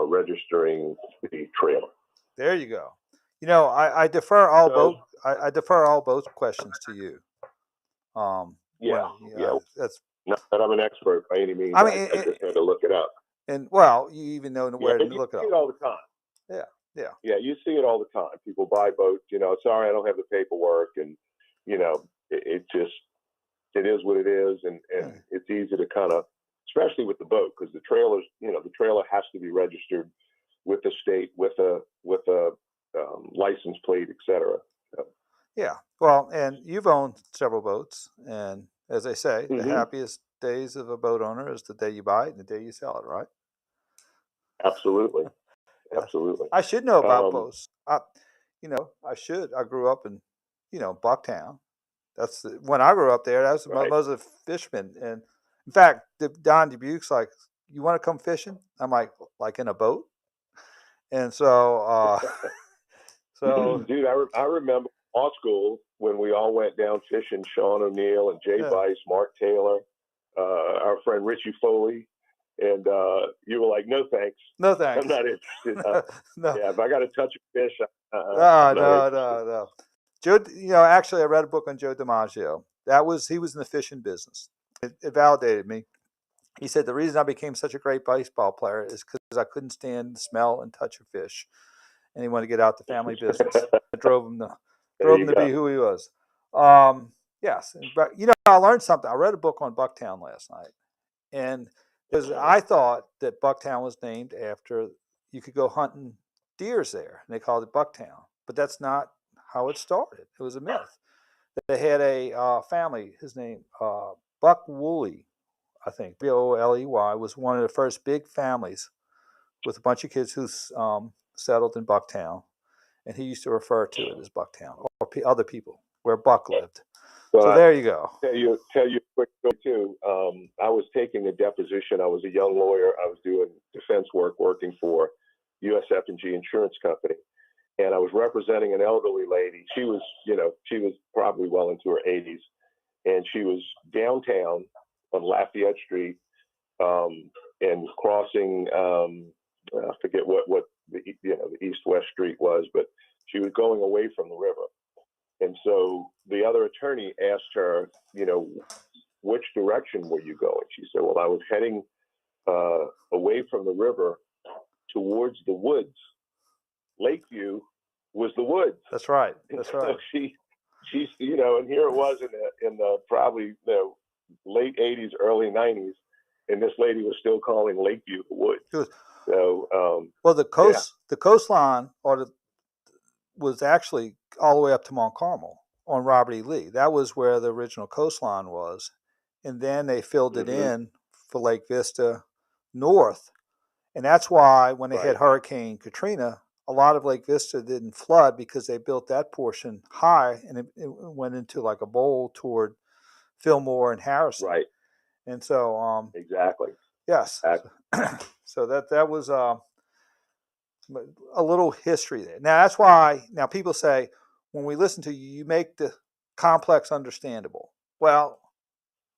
registering the trailer. There you go. You know, I defer all I defer all both questions to you. That's not that I'm an expert by any means. I mean, I just had to look it up. And well, you even know where to look it up. You see it all the time. Yeah, you see it all the time. People buy boats, sorry, I don't have the paperwork. And, it is what it is. And it's easy to kind of, especially with the boat, because the trailers, the trailer has to be registered with the state, with a license plate, et cetera. So. Yeah. Well, and you've owned several boats. And as I say, the happiest days of a boat owner is the day you buy it and the day you sell it, right? Absolutely. Absolutely. I should know about boats. I should. I grew up in, Bucktown. When I grew up there, that was most of the fishermen. And in fact, Don Dubuque's like, you want to come fishing? I'm like in a boat. And so, dude, I remember law school when we all went down fishing, Sean O'Neill and Jay Bice, Mark Taylor, our friend Richie Foley. And you were like, no, thanks. No, thanks. I'm not interested. No. Yeah, if I got to touch a fish, no. Joe, actually, I read a book on Joe DiMaggio. He was in the fishing business. It validated me. He said the reason I became such a great baseball player is because I couldn't stand the smell and touch of fish, and he wanted to get out the family business. It drove him to be who he was. Yes, but I learned something. I read a book on Bucktown last night, and because I thought that Bucktown was named after you could go hunting deers there, and they called it Bucktown. But that's not how it started. It was a myth. They had a family. His name Buck Woolley, I think Booley, was one of the first big families with a bunch of kids who settled in Bucktown, and he used to refer to it as Bucktown or other people where Buck lived. So there you go. Tell you a quick story too. I was taking a deposition. I was a young lawyer. I was doing defense work, working for USF&G Insurance Company, and I was representing an elderly lady. She was probably well into her 80s, and she was downtown on Lafayette Street, and crossing. I forget what the east-west street was, but she was going away from the river. And so the other attorney asked her, which direction were you going? She said, well, I was heading away from the river towards the woods. Lakeview was the woods. That's right. That's right. So she's and here it was in the probably late 80s, early 90s, and this lady was still calling Lakeview the woods. So the coastline was actually all the way up to Mount Carmel on Robert E. Lee. That was where the original coastline was. And then they filled it in for Lake Vista north. And that's why when they had Hurricane Katrina, a lot of Lake Vista didn't flood because they built that portion high and it went into like a bowl toward Fillmore and Harrison. Right. And so exactly. Yes. Exactly. So that was a little history there. Now that's why people say when we listen to you, you make the complex understandable. Well,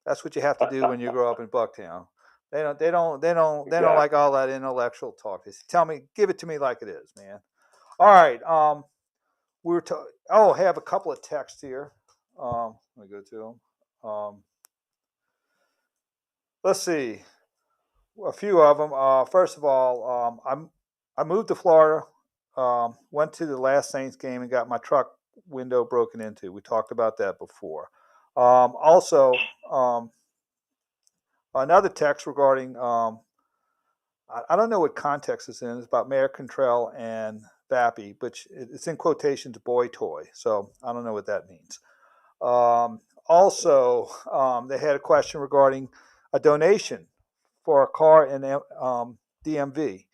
that's what you have to do when you grow up in Bucktown. They don't like all that intellectual talk. They say, give it to me like it is, man. All right. I have a couple of texts here. Let me go to them. Let's see. A few of them. First of all, I moved to Florida. Went to the last Saints game and got my truck window broken into. We talked about that before. Also, another text regarding I don't know what context it's in. It's about Mayor Cantrell and Vappy, but it's in quotations boy toy. So I don't know what that means. Also, they had a question regarding a donation for a car in DMV.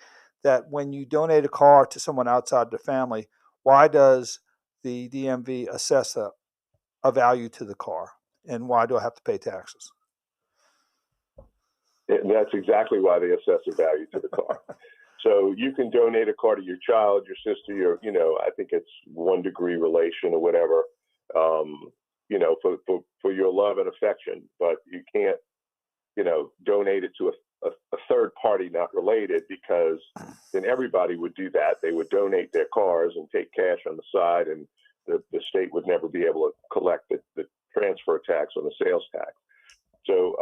That when you donate a car to someone outside the family, why does the DMV assess a value to the car? And why do I have to pay taxes? And that's exactly why they assess a value to the car. So you can donate a car to your child, your sister, I think it's 1 degree relation or whatever, for your love and affection, but you can't, donate it to a third party not related, because then everybody would do that. They would donate their cars and take cash on the side, and the state would never be able to collect the transfer tax on the sales tax. So,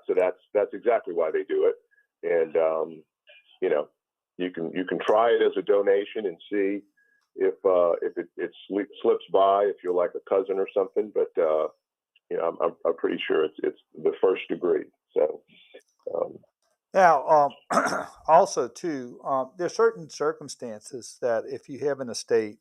so that's exactly why they do it. And, you can try it as a donation and see if it slips by, if you're like a cousin or something, but, I'm pretty sure it's the first degree. So, now, also too, there's certain circumstances that if you have an estate,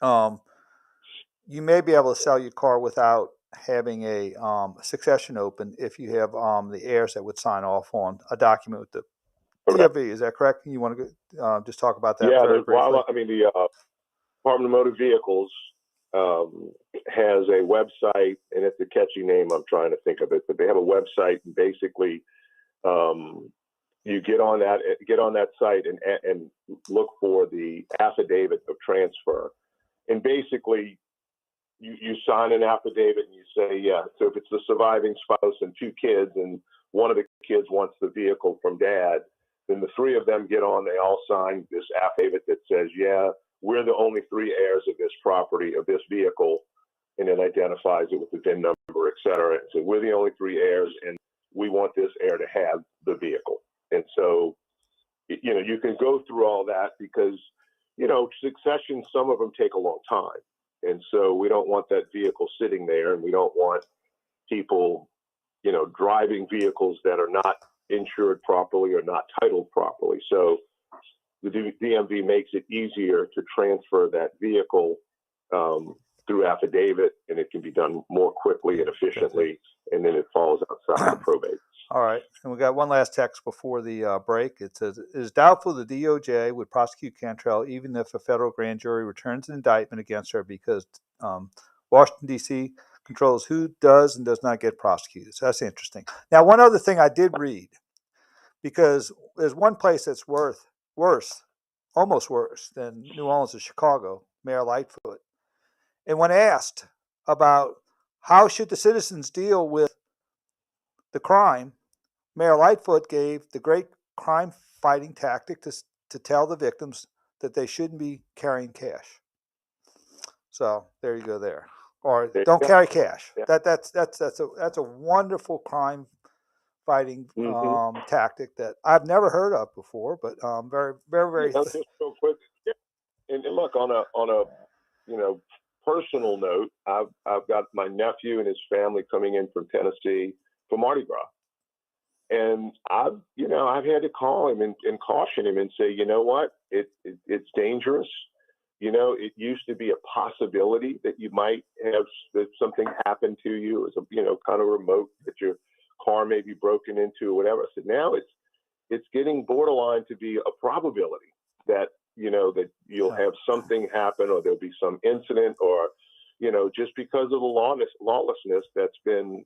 you may be able to sell your car without having a succession open if you have the heirs that would sign off on a document with the DMV. Is that correct? You want to just talk about that? Yeah, the Department of Motor Vehicles has a website, and it's a catchy name. I'm trying to think of it, but they have a website, and basically, you get on that site and look for the affidavit of transfer, and basically, you sign an affidavit and you say, yeah. So if it's the surviving spouse and 2 kids, and one of the kids wants the vehicle from dad, then the 3 of them get on. They all sign this affidavit that says, yeah, we're the only 3 heirs of this property, of this vehicle, and it identifies it with the VIN number, et cetera. So we're the only 3 heirs, and we want this heir to have the vehicle. And so, you can go through all that because, succession, some of them take a long time. And so we don't want that vehicle sitting there, and we don't want people, driving vehicles that are not insured properly or not titled properly. So the DMV makes it easier to transfer that vehicle through affidavit, and it can be done more quickly and efficiently, and then it falls outside the probate. All right. And we got one last text before the break. It says, it is doubtful the DOJ would prosecute Cantrell even if a federal grand jury returns an indictment against her, because Washington, D.C. controls who does and does not get prosecuted. So that's interesting. Now, one other thing I did read, because there's one place that's almost worse than New Orleans or Chicago, Mayor Lightfoot. And when asked about how should the citizens deal with the crime, Mayor Lightfoot gave the great crime-fighting tactic to tell the victims that they shouldn't be carrying cash. So there you go there. Or don't carry cash. Yeah. That's a wonderful crime-fighting tactic that I've never heard of before, but very, very, very. Just real quick. Yeah. And look, on a personal note, I've got my nephew and his family coming in from Tennessee for Mardi Gras. And I've had to call him and caution him and say, you know what, it's dangerous. It used to be a possibility that you might have that something happen to you as a, kind of remote, that your car may be broken into or whatever. I said, now it's getting borderline to be a probability that, that you'll have something happen, or there'll be some incident, or, just because of the lawlessness that's been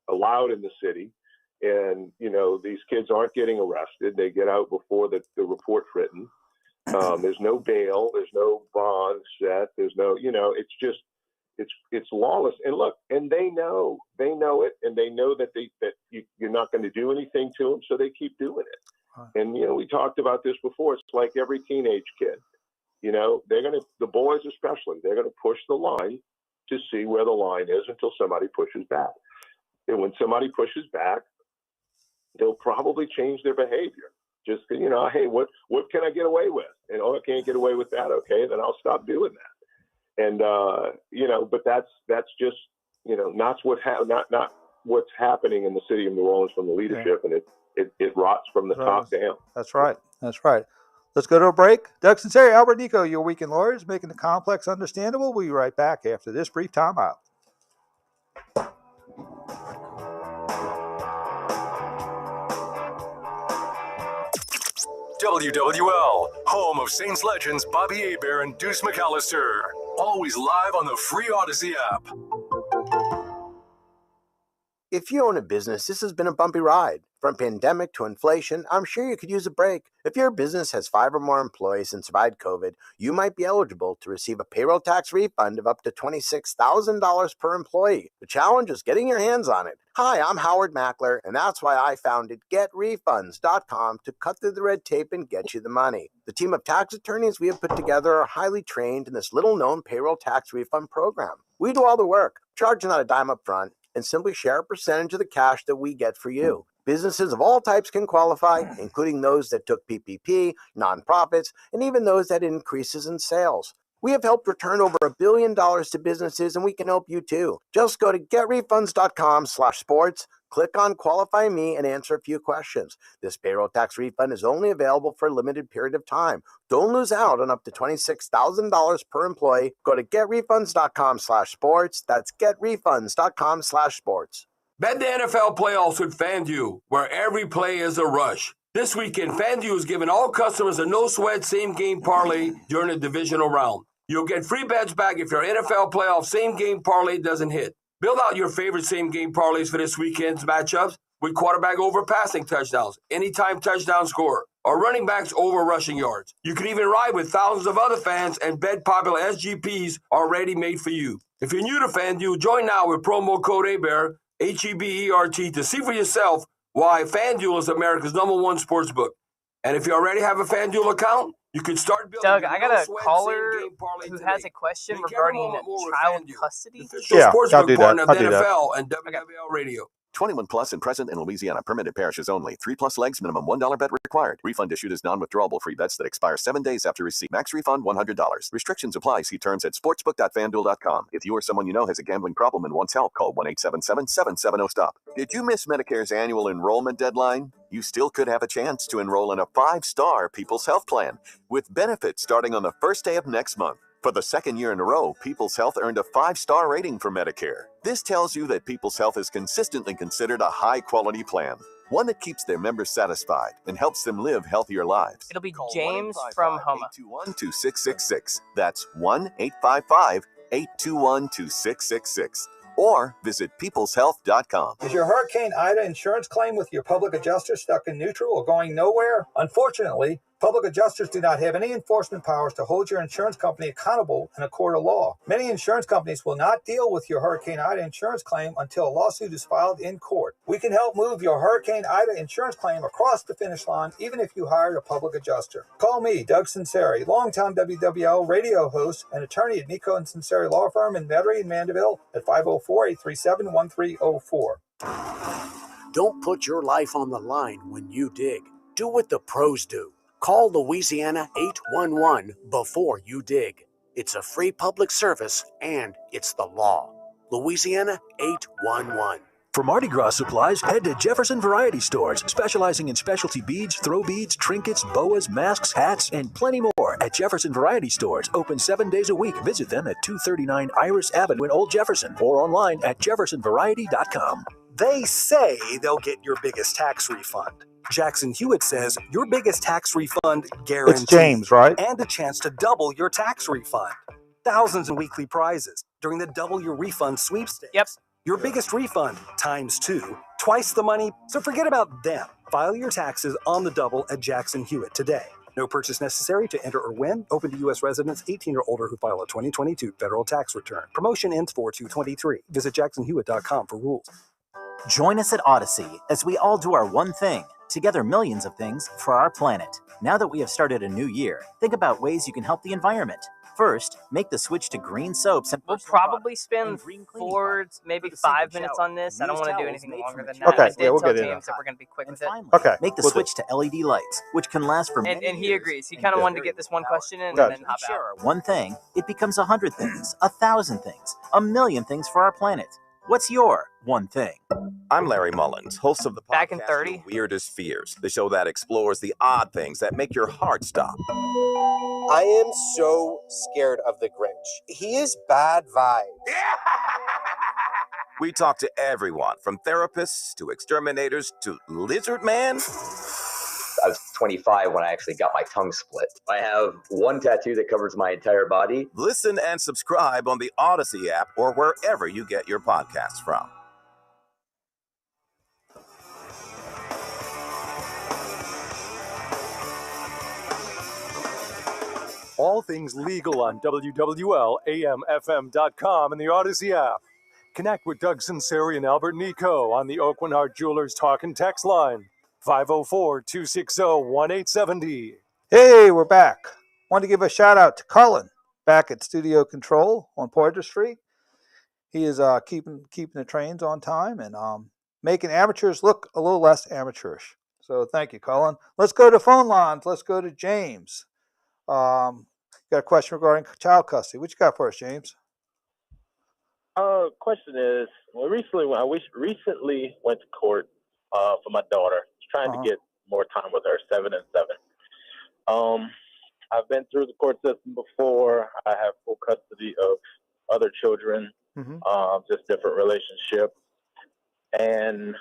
allowed in the city. And, these kids aren't getting arrested. They get out before the report's written. There's no bail. There's no bond set. There's no, It's lawless. And look, and they know it, and they know that you're not going to do anything to them, so they keep doing it. And we talked about this before. It's like every teenage kid. The boys especially, they're gonna push the line to see where the line is until somebody pushes back. And when somebody pushes back, they'll probably change their behavior. Just hey, what can I get away with? And I can't get away with that. Okay, then I'll stop doing that. And but that's just not what's happening in the city of New Orleans from the leadership, and it rots from the top down. That's right. Let's go to a break. Doug Sunseri, Albert Nicaud, your weekend lawyers, making the complex understandable. We'll be right back after this brief timeout. WWL, home of Saints legends Bobby Hebert and Deuce McAllister. Always live on the free Odyssey app. If you own a business, this has been a bumpy ride. From pandemic to inflation, I'm sure you could use a break. If your business has 5 or more employees and survived COVID, you might be eligible to receive a payroll tax refund of up to $26,000 per employee. The challenge is getting your hands on it. Hi, I'm Howard Mackler, and that's why I founded GetRefunds.com to cut through the red tape and get you the money. The team of tax attorneys we have put together are highly trained in this little-known payroll tax refund program. We do all the work, charge not a dime up front, and simply share a percentage of the cash that we get for you. Businesses of all types can qualify, including those that took PPP, nonprofits, and even those that had increases in sales. We have helped return over $1 billion to businesses, and we can help you too. Just go to getrefunds.com/sports, click on Qualify Me, and answer a few questions. This payroll tax refund is only available for a limited period of time. Don't lose out on up to $26,000 per employee. Go to getrefunds.com/sports. That's getrefunds.com/sports. Bet the NFL playoffs with FanDuel, where every play is a rush. This weekend, FanDuel is giving all customers a no-sweat same-game parlay during the divisional round. You'll get free bets back if your NFL playoff same-game parlay doesn't hit. Build out your favorite same-game parlays for this weekend's matchups with quarterback over passing touchdowns, anytime touchdown score, or running backs over rushing yards. You can even ride with thousands of other fans and bet popular SGPs already made for you. If you're new to FanDuel, join now with promo code HEBERT, HEBERT, to see for yourself why FanDuel is America's #1 sportsbook. And if you already have a FanDuel account, you can start building. Doug, I got a caller who has a question regarding child custody. Sportsbook I'll do partner that. of the NFL and WWL Radio. 21 plus and present in Louisiana. Permitted parishes only. 3+ legs. Minimum $1 bet required. Refund issued as non-withdrawable free bets that expire 7 days after receipt. Max refund $100. Restrictions apply. See terms at sportsbook.fanduel.com. If you or someone you know has a gambling problem and wants help, call 1-877-770-STOP. Did you miss Medicare's annual enrollment deadline? You still could have a chance to enroll in a 5-star People's Health Plan with benefits starting on the first day of next month. For the second year in a row, People's Health earned a 5-star rating for Medicare. This tells you that People's Health is consistently considered a high-quality plan, one that keeps their members satisfied and helps them live healthier lives. It'll be James from Homa. 821-2666. That's 1-855-821-2666. Or visit peopleshealth.com. Is your Hurricane Ida insurance claim with your public adjuster stuck in neutral or going nowhere? Unfortunately, public adjusters do not have any enforcement powers to hold your insurance company accountable in a court of law. Many insurance companies will not deal with your Hurricane Ida insurance claim until a lawsuit is filed in court. We can help move your Hurricane Ida insurance claim across the finish line, even if you hired a public adjuster. Call me, Doug Sunseri, longtime WWL radio host and attorney at Nicaud and Sunseri Law Firm in Metairie and Mandeville at 504-837-1304. Don't put your life on the line when you dig. Do what the pros do. Call Louisiana 811 before you dig. It's a free public service and it's the law. Louisiana 811. For Mardi Gras supplies, head to Jefferson Variety Stores, specializing in specialty beads, throw beads, trinkets, boas, masks, hats, and plenty more. At Jefferson Variety Stores, open 7 days a week. Visit them at 239 Iris Avenue in Old Jefferson or online at jeffersonvariety.com. They say they'll get your biggest tax refund. Jackson Hewitt says your biggest tax refund guaranteed. It's James, right? And a chance to double your tax refund. Thousands in weekly prizes during the Double Your Refund sweepstakes. Yep. Your biggest refund ×2, twice the money. So forget about them. File your taxes on the double at Jackson Hewitt today. No purchase necessary to enter or win. Open to U.S. residents 18 or older who file a 2022 federal tax return. Promotion ends 4/2/23. Visit jacksonhewitt.com for rules. Join us at Odyssey as we all do our one thing, together millions of things for our planet. Now that we have started a new year, think about ways you can help the environment. First, make the switch to green soaps and We'll probably spend 4, maybe 5 minutes on this. I don't want to do anything longer than that. Okay, I yeah, did we'll tell get in. James that we're going to be quick with it. Okay. Make the we'll do. switch to LED lights, which can last for many And he years. agrees. He kind of wanted to get this one question in and Gotcha. then hop out. One thing, it becomes 100 things, 1,000 things, 1,000,000 things for our planet. What's your one thing? I'm Larry Mullins, host of the Back in podcast 30. Your Weirdest Fears, the show that explores the odd things that make your heart stop. I am so scared of the Grinch. He is bad vibes. We talk to everyone from therapists to exterminators to Lizard Man. I was 25 when I actually got my tongue split. I have one tattoo that covers my entire body. Listen and subscribe on the Odyssey app or wherever you get your podcasts from. All things legal on WWL-AMFM.com and the Odyssey app. Connect with Doug Sunseri and Albert Nicaud on the Oakland Heart Jewelers Talk and Text line, 504-260-1870. Hey, we're back. Want to give a shout out to Cullen back at Studio Control on Poydras Street. He is keeping the trains on time and making amateurs look a little less amateurish. So thank you, Cullen. Let's go to phone lines. Let's go to James. Got a question regarding child custody. What you got for us, James? Question is, I recently went to court for my daughter, trying to get more time with her, 7 and 7. I've been through the court system before. I have full custody of other children, just different relationship. And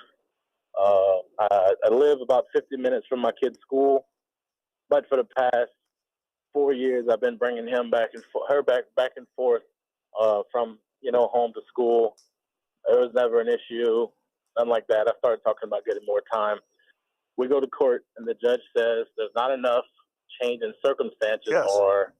I live about 50 minutes from my kid's school, but for the past 4 years, I've been bringing her back and forth from home to school. There was never an issue, nothing like that. I started talking about getting more time. We go to court, and the judge says there's not enough change in circumstances or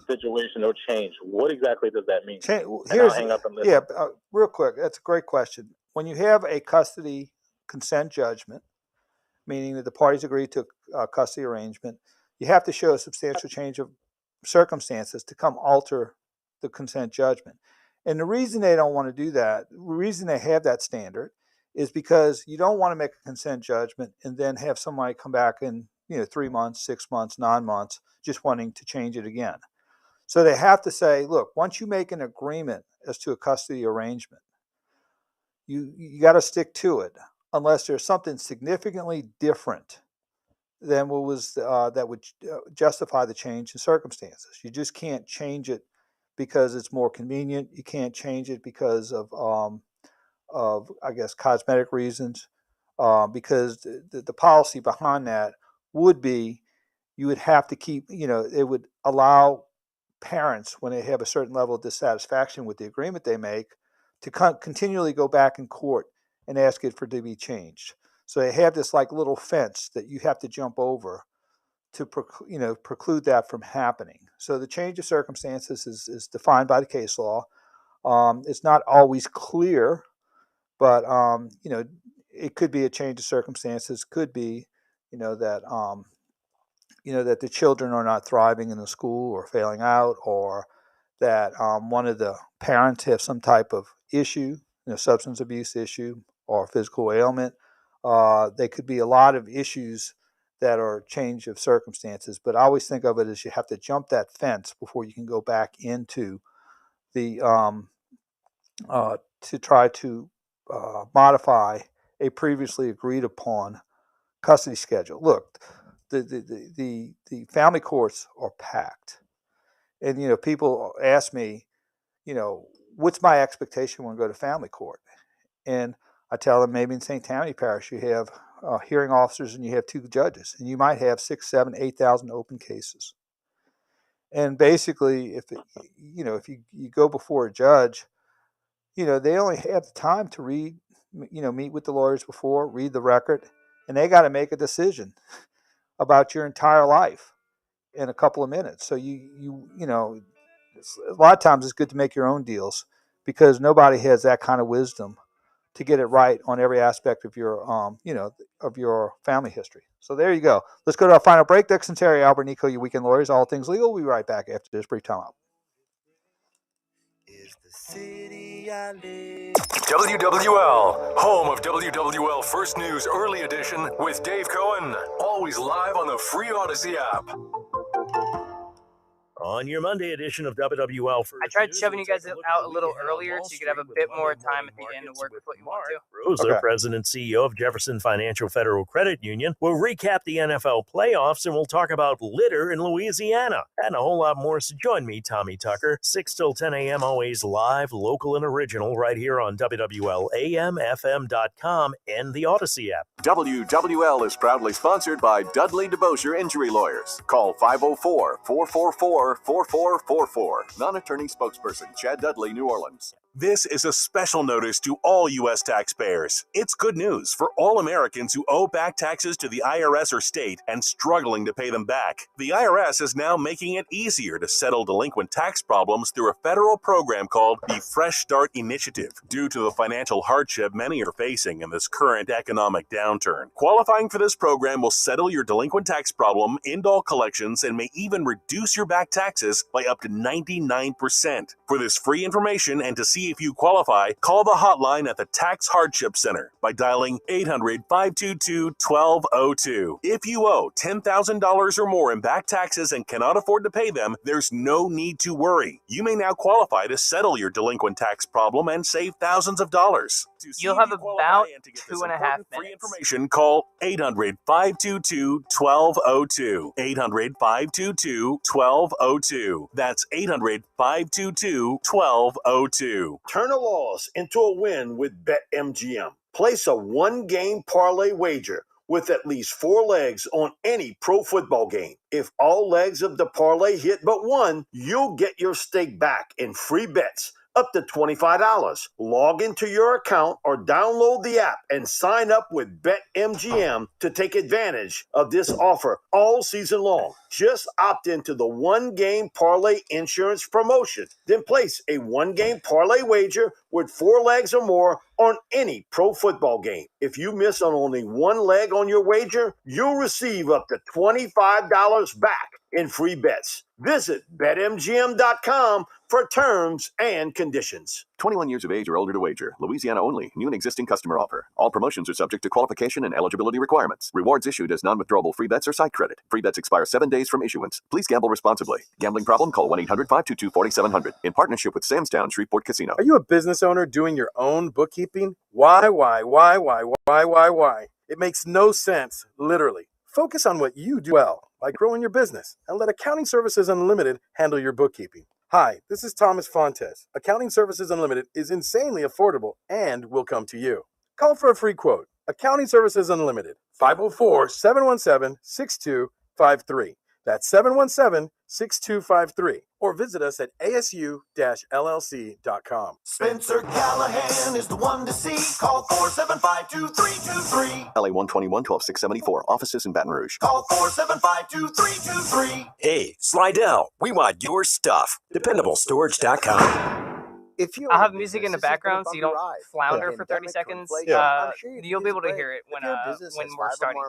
situational change. What exactly does that mean? I'll hang up and listen. Real quick, that's a great question. When you have a custody consent judgment, meaning that the parties agree to a custody arrangement, you have to show a substantial change of circumstances to come alter the consent judgment. And the reason they don't want to do that, the reason they have that standard, is because you don't want to make a consent judgment and then have somebody come back in 3 months, 6 months, 9 months, just wanting to change it again. So they have to say, look, once you make an agreement as to a custody arrangement, you got to stick to it, unless there's something significantly different than what was that would justify the change in circumstances. You just can't change it because it's more convenient. You can't change it because of I guess cosmetic reasons, because the policy behind that would be you would have to keep, it would allow parents, when they have a certain level of dissatisfaction with the agreement they make, to continually go back in court and ask it to be changed. So they have this like little fence that you have to jump over to preclude that from happening. So the change of circumstances is defined by the case law. It's not always clear, but it could be a change of circumstances. Could be, that the children are not thriving in the school or failing out, or that one of the parents have some type of issue, substance abuse issue or physical ailment. They could be a lot of issues that are change of circumstances, but I always think of it as you have to jump that fence before you can go back into the to try to modify a previously agreed upon custody schedule. Look, the family courts are packed, and people ask me, what's my expectation when I go to family court, and I tell them maybe in St. Tammany Parish you have hearing officers and you have 2 judges, and you might have 6, 7, 8,000 open cases. And basically, if you go before a judge, they only have the time to read, meet with the lawyers before, read the record, and they got to make a decision about your entire life. in a couple of minutes. So you know, a lot of times it's good to make your own deals because nobody has that kind of wisdom to get it right on every aspect of your of your family history. So there you go. Let's go to our final break. Dick Sunseri, Albert Nicaud, your weekend lawyers, all things legal. We'll be right back after this brief timeout. WWL, home of WWL First News Early Edition with Dave Cohen. Always live on the free Odyssey app. On your Monday edition of WWL First I tried News, shoving you guys out a little earlier so you could have a bit more time at the end to work with what you want to. Rosler, President and CEO of Jefferson Financial Federal Credit Union, will recap the NFL playoffs and we'll talk about litter in Louisiana and a whole lot more. So join me, Tommy Tucker, 6 till 10 a.m., always live, local, and original right here on WWLAMFM.com and the Odyssey app. WWL is proudly sponsored by Dudley DeBosier Injury Lawyers. Call 504-444-4444. Non-attorney spokesperson, Chad Dudley, New Orleans. This is a special notice to all U.S. taxpayers. It's good news for all Americans who owe back taxes to the IRS or state and struggling to pay them back. The IRS is now making it easier to settle delinquent tax problems through a federal program called the Fresh Start Initiative, due to the financial hardship many are facing in this current economic downturn. Qualifying for this program will settle your delinquent tax problem, end all collections, and may even reduce your back taxes by up to 99%. For this free information and to see if you qualify, call the hotline at the Tax Hardship Center by dialing 800-522-1202. If you owe $10,000 or more in back taxes and cannot afford to pay them, there's no need to worry. You may now qualify to settle your delinquent tax problem and save thousands of dollars. You'll have about 2.5 minutes. Free information, call 800-522-1202. 800-522-1202. That's 800-522-1202. Turn a loss into a win with BetMGM. Place a one-game parlay wager with at least 4 legs on any pro football game. If all legs of the parlay hit but one, you'll get your stake back in free bets up to $25. Log into your account or download the app and sign up with BetMGM to take advantage of this offer all season long. Just opt into the one-game parlay insurance promotion. Then place a one-game parlay wager with 4 legs or more on any pro football game. If you miss on only one leg on your wager, you'll receive up to $25 back in free bets. Visit BetMGM.com for terms and conditions. 21 years of age or older to wager. Louisiana only. New and existing customer offer. All promotions are subject to qualification and eligibility requirements. Rewards issued as non-withdrawable free bets or site credit. Free bets expire 7 days from issuance. Please gamble responsibly. Gambling problem? Call 1-800-522-4700. In partnership with Sam's Town Shreveport Casino. Are you a business owner doing your own bookkeeping? Why? It makes no sense, literally. Focus on what you do well, like growing your business, and let Accounting Services Unlimited handle your bookkeeping. Hi, this is Thomas Fontes. Accounting Services Unlimited is insanely affordable and will come to you. Call for a free quote. Accounting Services Unlimited, 504-717-6253. That's 717-6253. Or visit us at asu-llc.com. Spencer Callahan is the one to see. Call 475-2323. LA 121 12674. Offices in Baton Rouge. Call 475-2323. Hey, Slidell, we want your stuff. DependableStorage.com. I'll have music in the background so you don't flounder for 30 seconds. You'll be able to hear it when we're starting to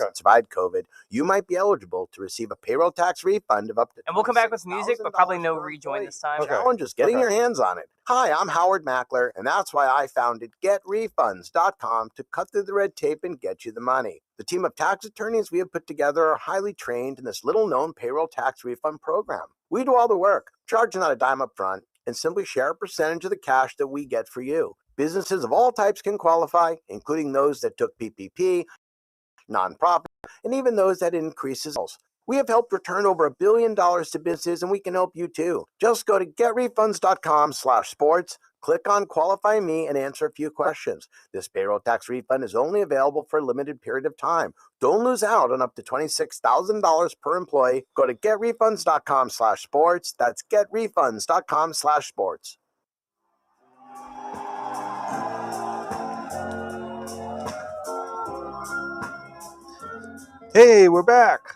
end. Survived COVID, you might be eligible to receive a payroll tax refund of up to. And we'll come back with music, but probably no rejoin this time. Challenge is getting your hands on it. Hi, I'm Howard Mackler, and that's why I founded GetRefunds.com to cut through the red tape and get you the money. The team of tax attorneys we have put together are highly trained in this little-known payroll tax refund program. We do all the work, charge not a dime up front, and simply share a percentage of the cash that we get for you. Businesses of all types can qualify, including those that took PPP, nonprofit, and even those that increases sales. We have helped return over $1 billion to businesses, and we can help you too. Just go to getrefunds.com/sports, click on Qualify Me, and answer a few questions. This payroll tax refund is only available for a limited period of time. Don't lose out on up to $26,000 per employee. Go to getrefunds.com/sports. That's getrefunds.com/sports. Hey, we're back.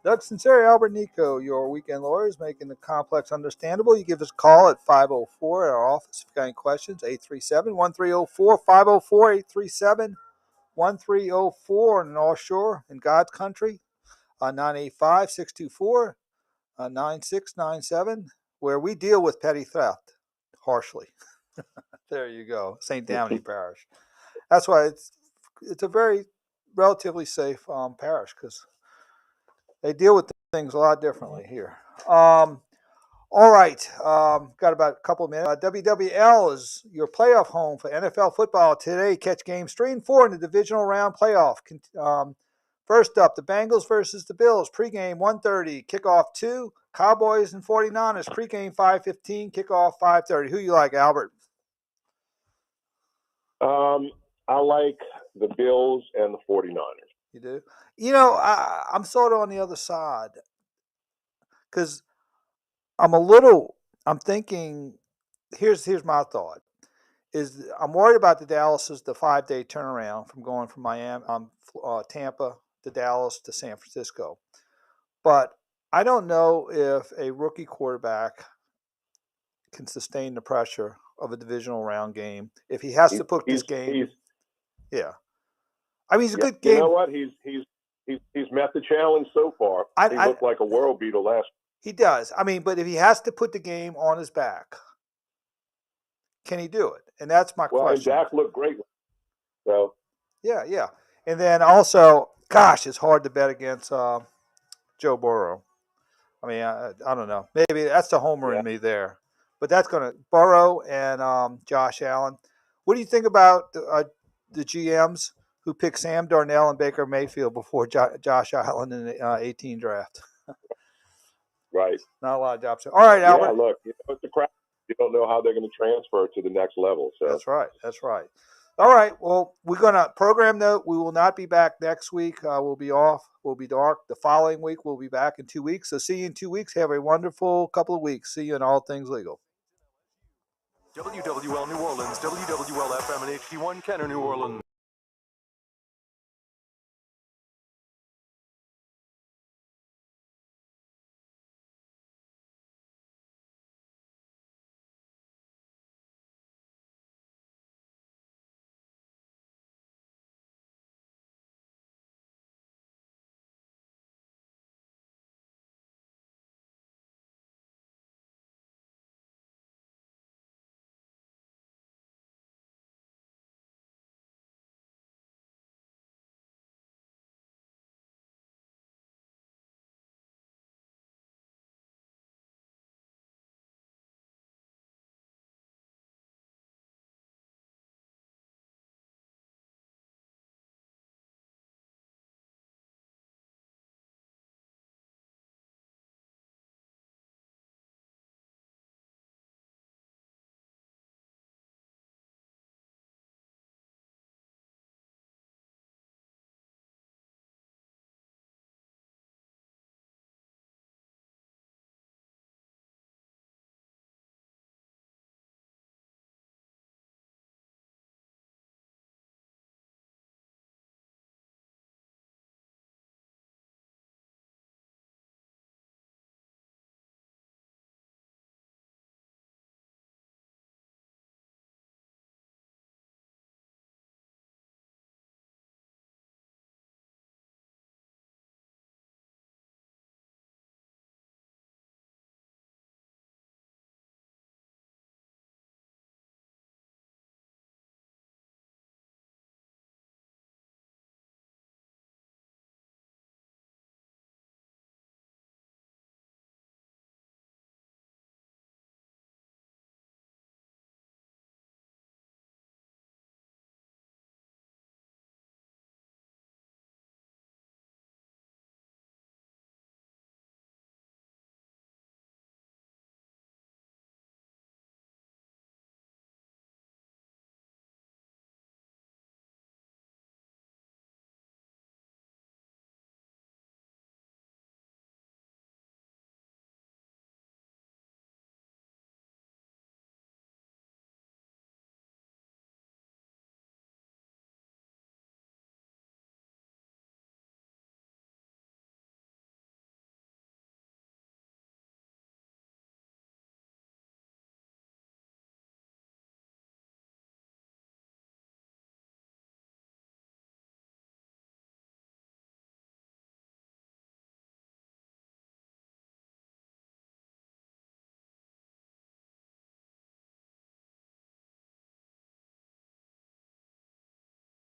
Doug Sunseri, Albert Nicaud, your weekend lawyers, making the complex understandable. You give us a call at 504 at our office if you've got any questions, 837-1304, 504-837-1304 in North Shore in God's country, 985-624-9697, where we deal with petty theft harshly. There you go, St. Tammany Parish. That's why it's a very relatively safe parish because they deal with things a lot differently here. All right, got about a couple of minutes. WWL is your playoff home for NFL football today. Catch games 3 and 4 in the divisional round playoff. First up, the Bengals versus the Bills. Pregame 1:30, kickoff 2. Cowboys and 49ers. Pregame 5:15, kickoff 5:30. Who you like, Albert? I like the Bills and the 49ers. You do? You know, I'm sort of on the other side because I'm thinking, here's my thought, is I'm worried about the Dallas's, the 5-day turnaround from going from Miami, Tampa to Dallas to San Francisco. But I don't know if a rookie quarterback can sustain the pressure of a divisional round game. If he has to put this game, yeah. I mean, he's a good game. You know what? He's met the challenge so far. He looked like a world beater last. He does. I mean, but if he has to put the game on his back, can he do it? And that's my question. Well, Dak looked great. So. Yeah. And then also, gosh, it's hard to bet against Joe Burrow. I mean, I don't know. Maybe that's the homer in me there. But that's going to – Burrow and Josh Allen. What do you think about the GMs who picked Sam Darnold and Baker Mayfield before Josh Allen in the 18 draft? Right. Not a lot of jobs. All right, Albert. Yeah, look, it's a crap. You don't know how they're going to transfer to the next level. So That's right. All right. Well, we're going to program note. We will not be back next week. We'll be off. We'll be dark. The following week, we'll be back in 2 weeks. So see you in 2 weeks. Have a wonderful couple of weeks. See you in All Things Legal. WWL New Orleans, WWL FM and HD1 Kenner New Orleans.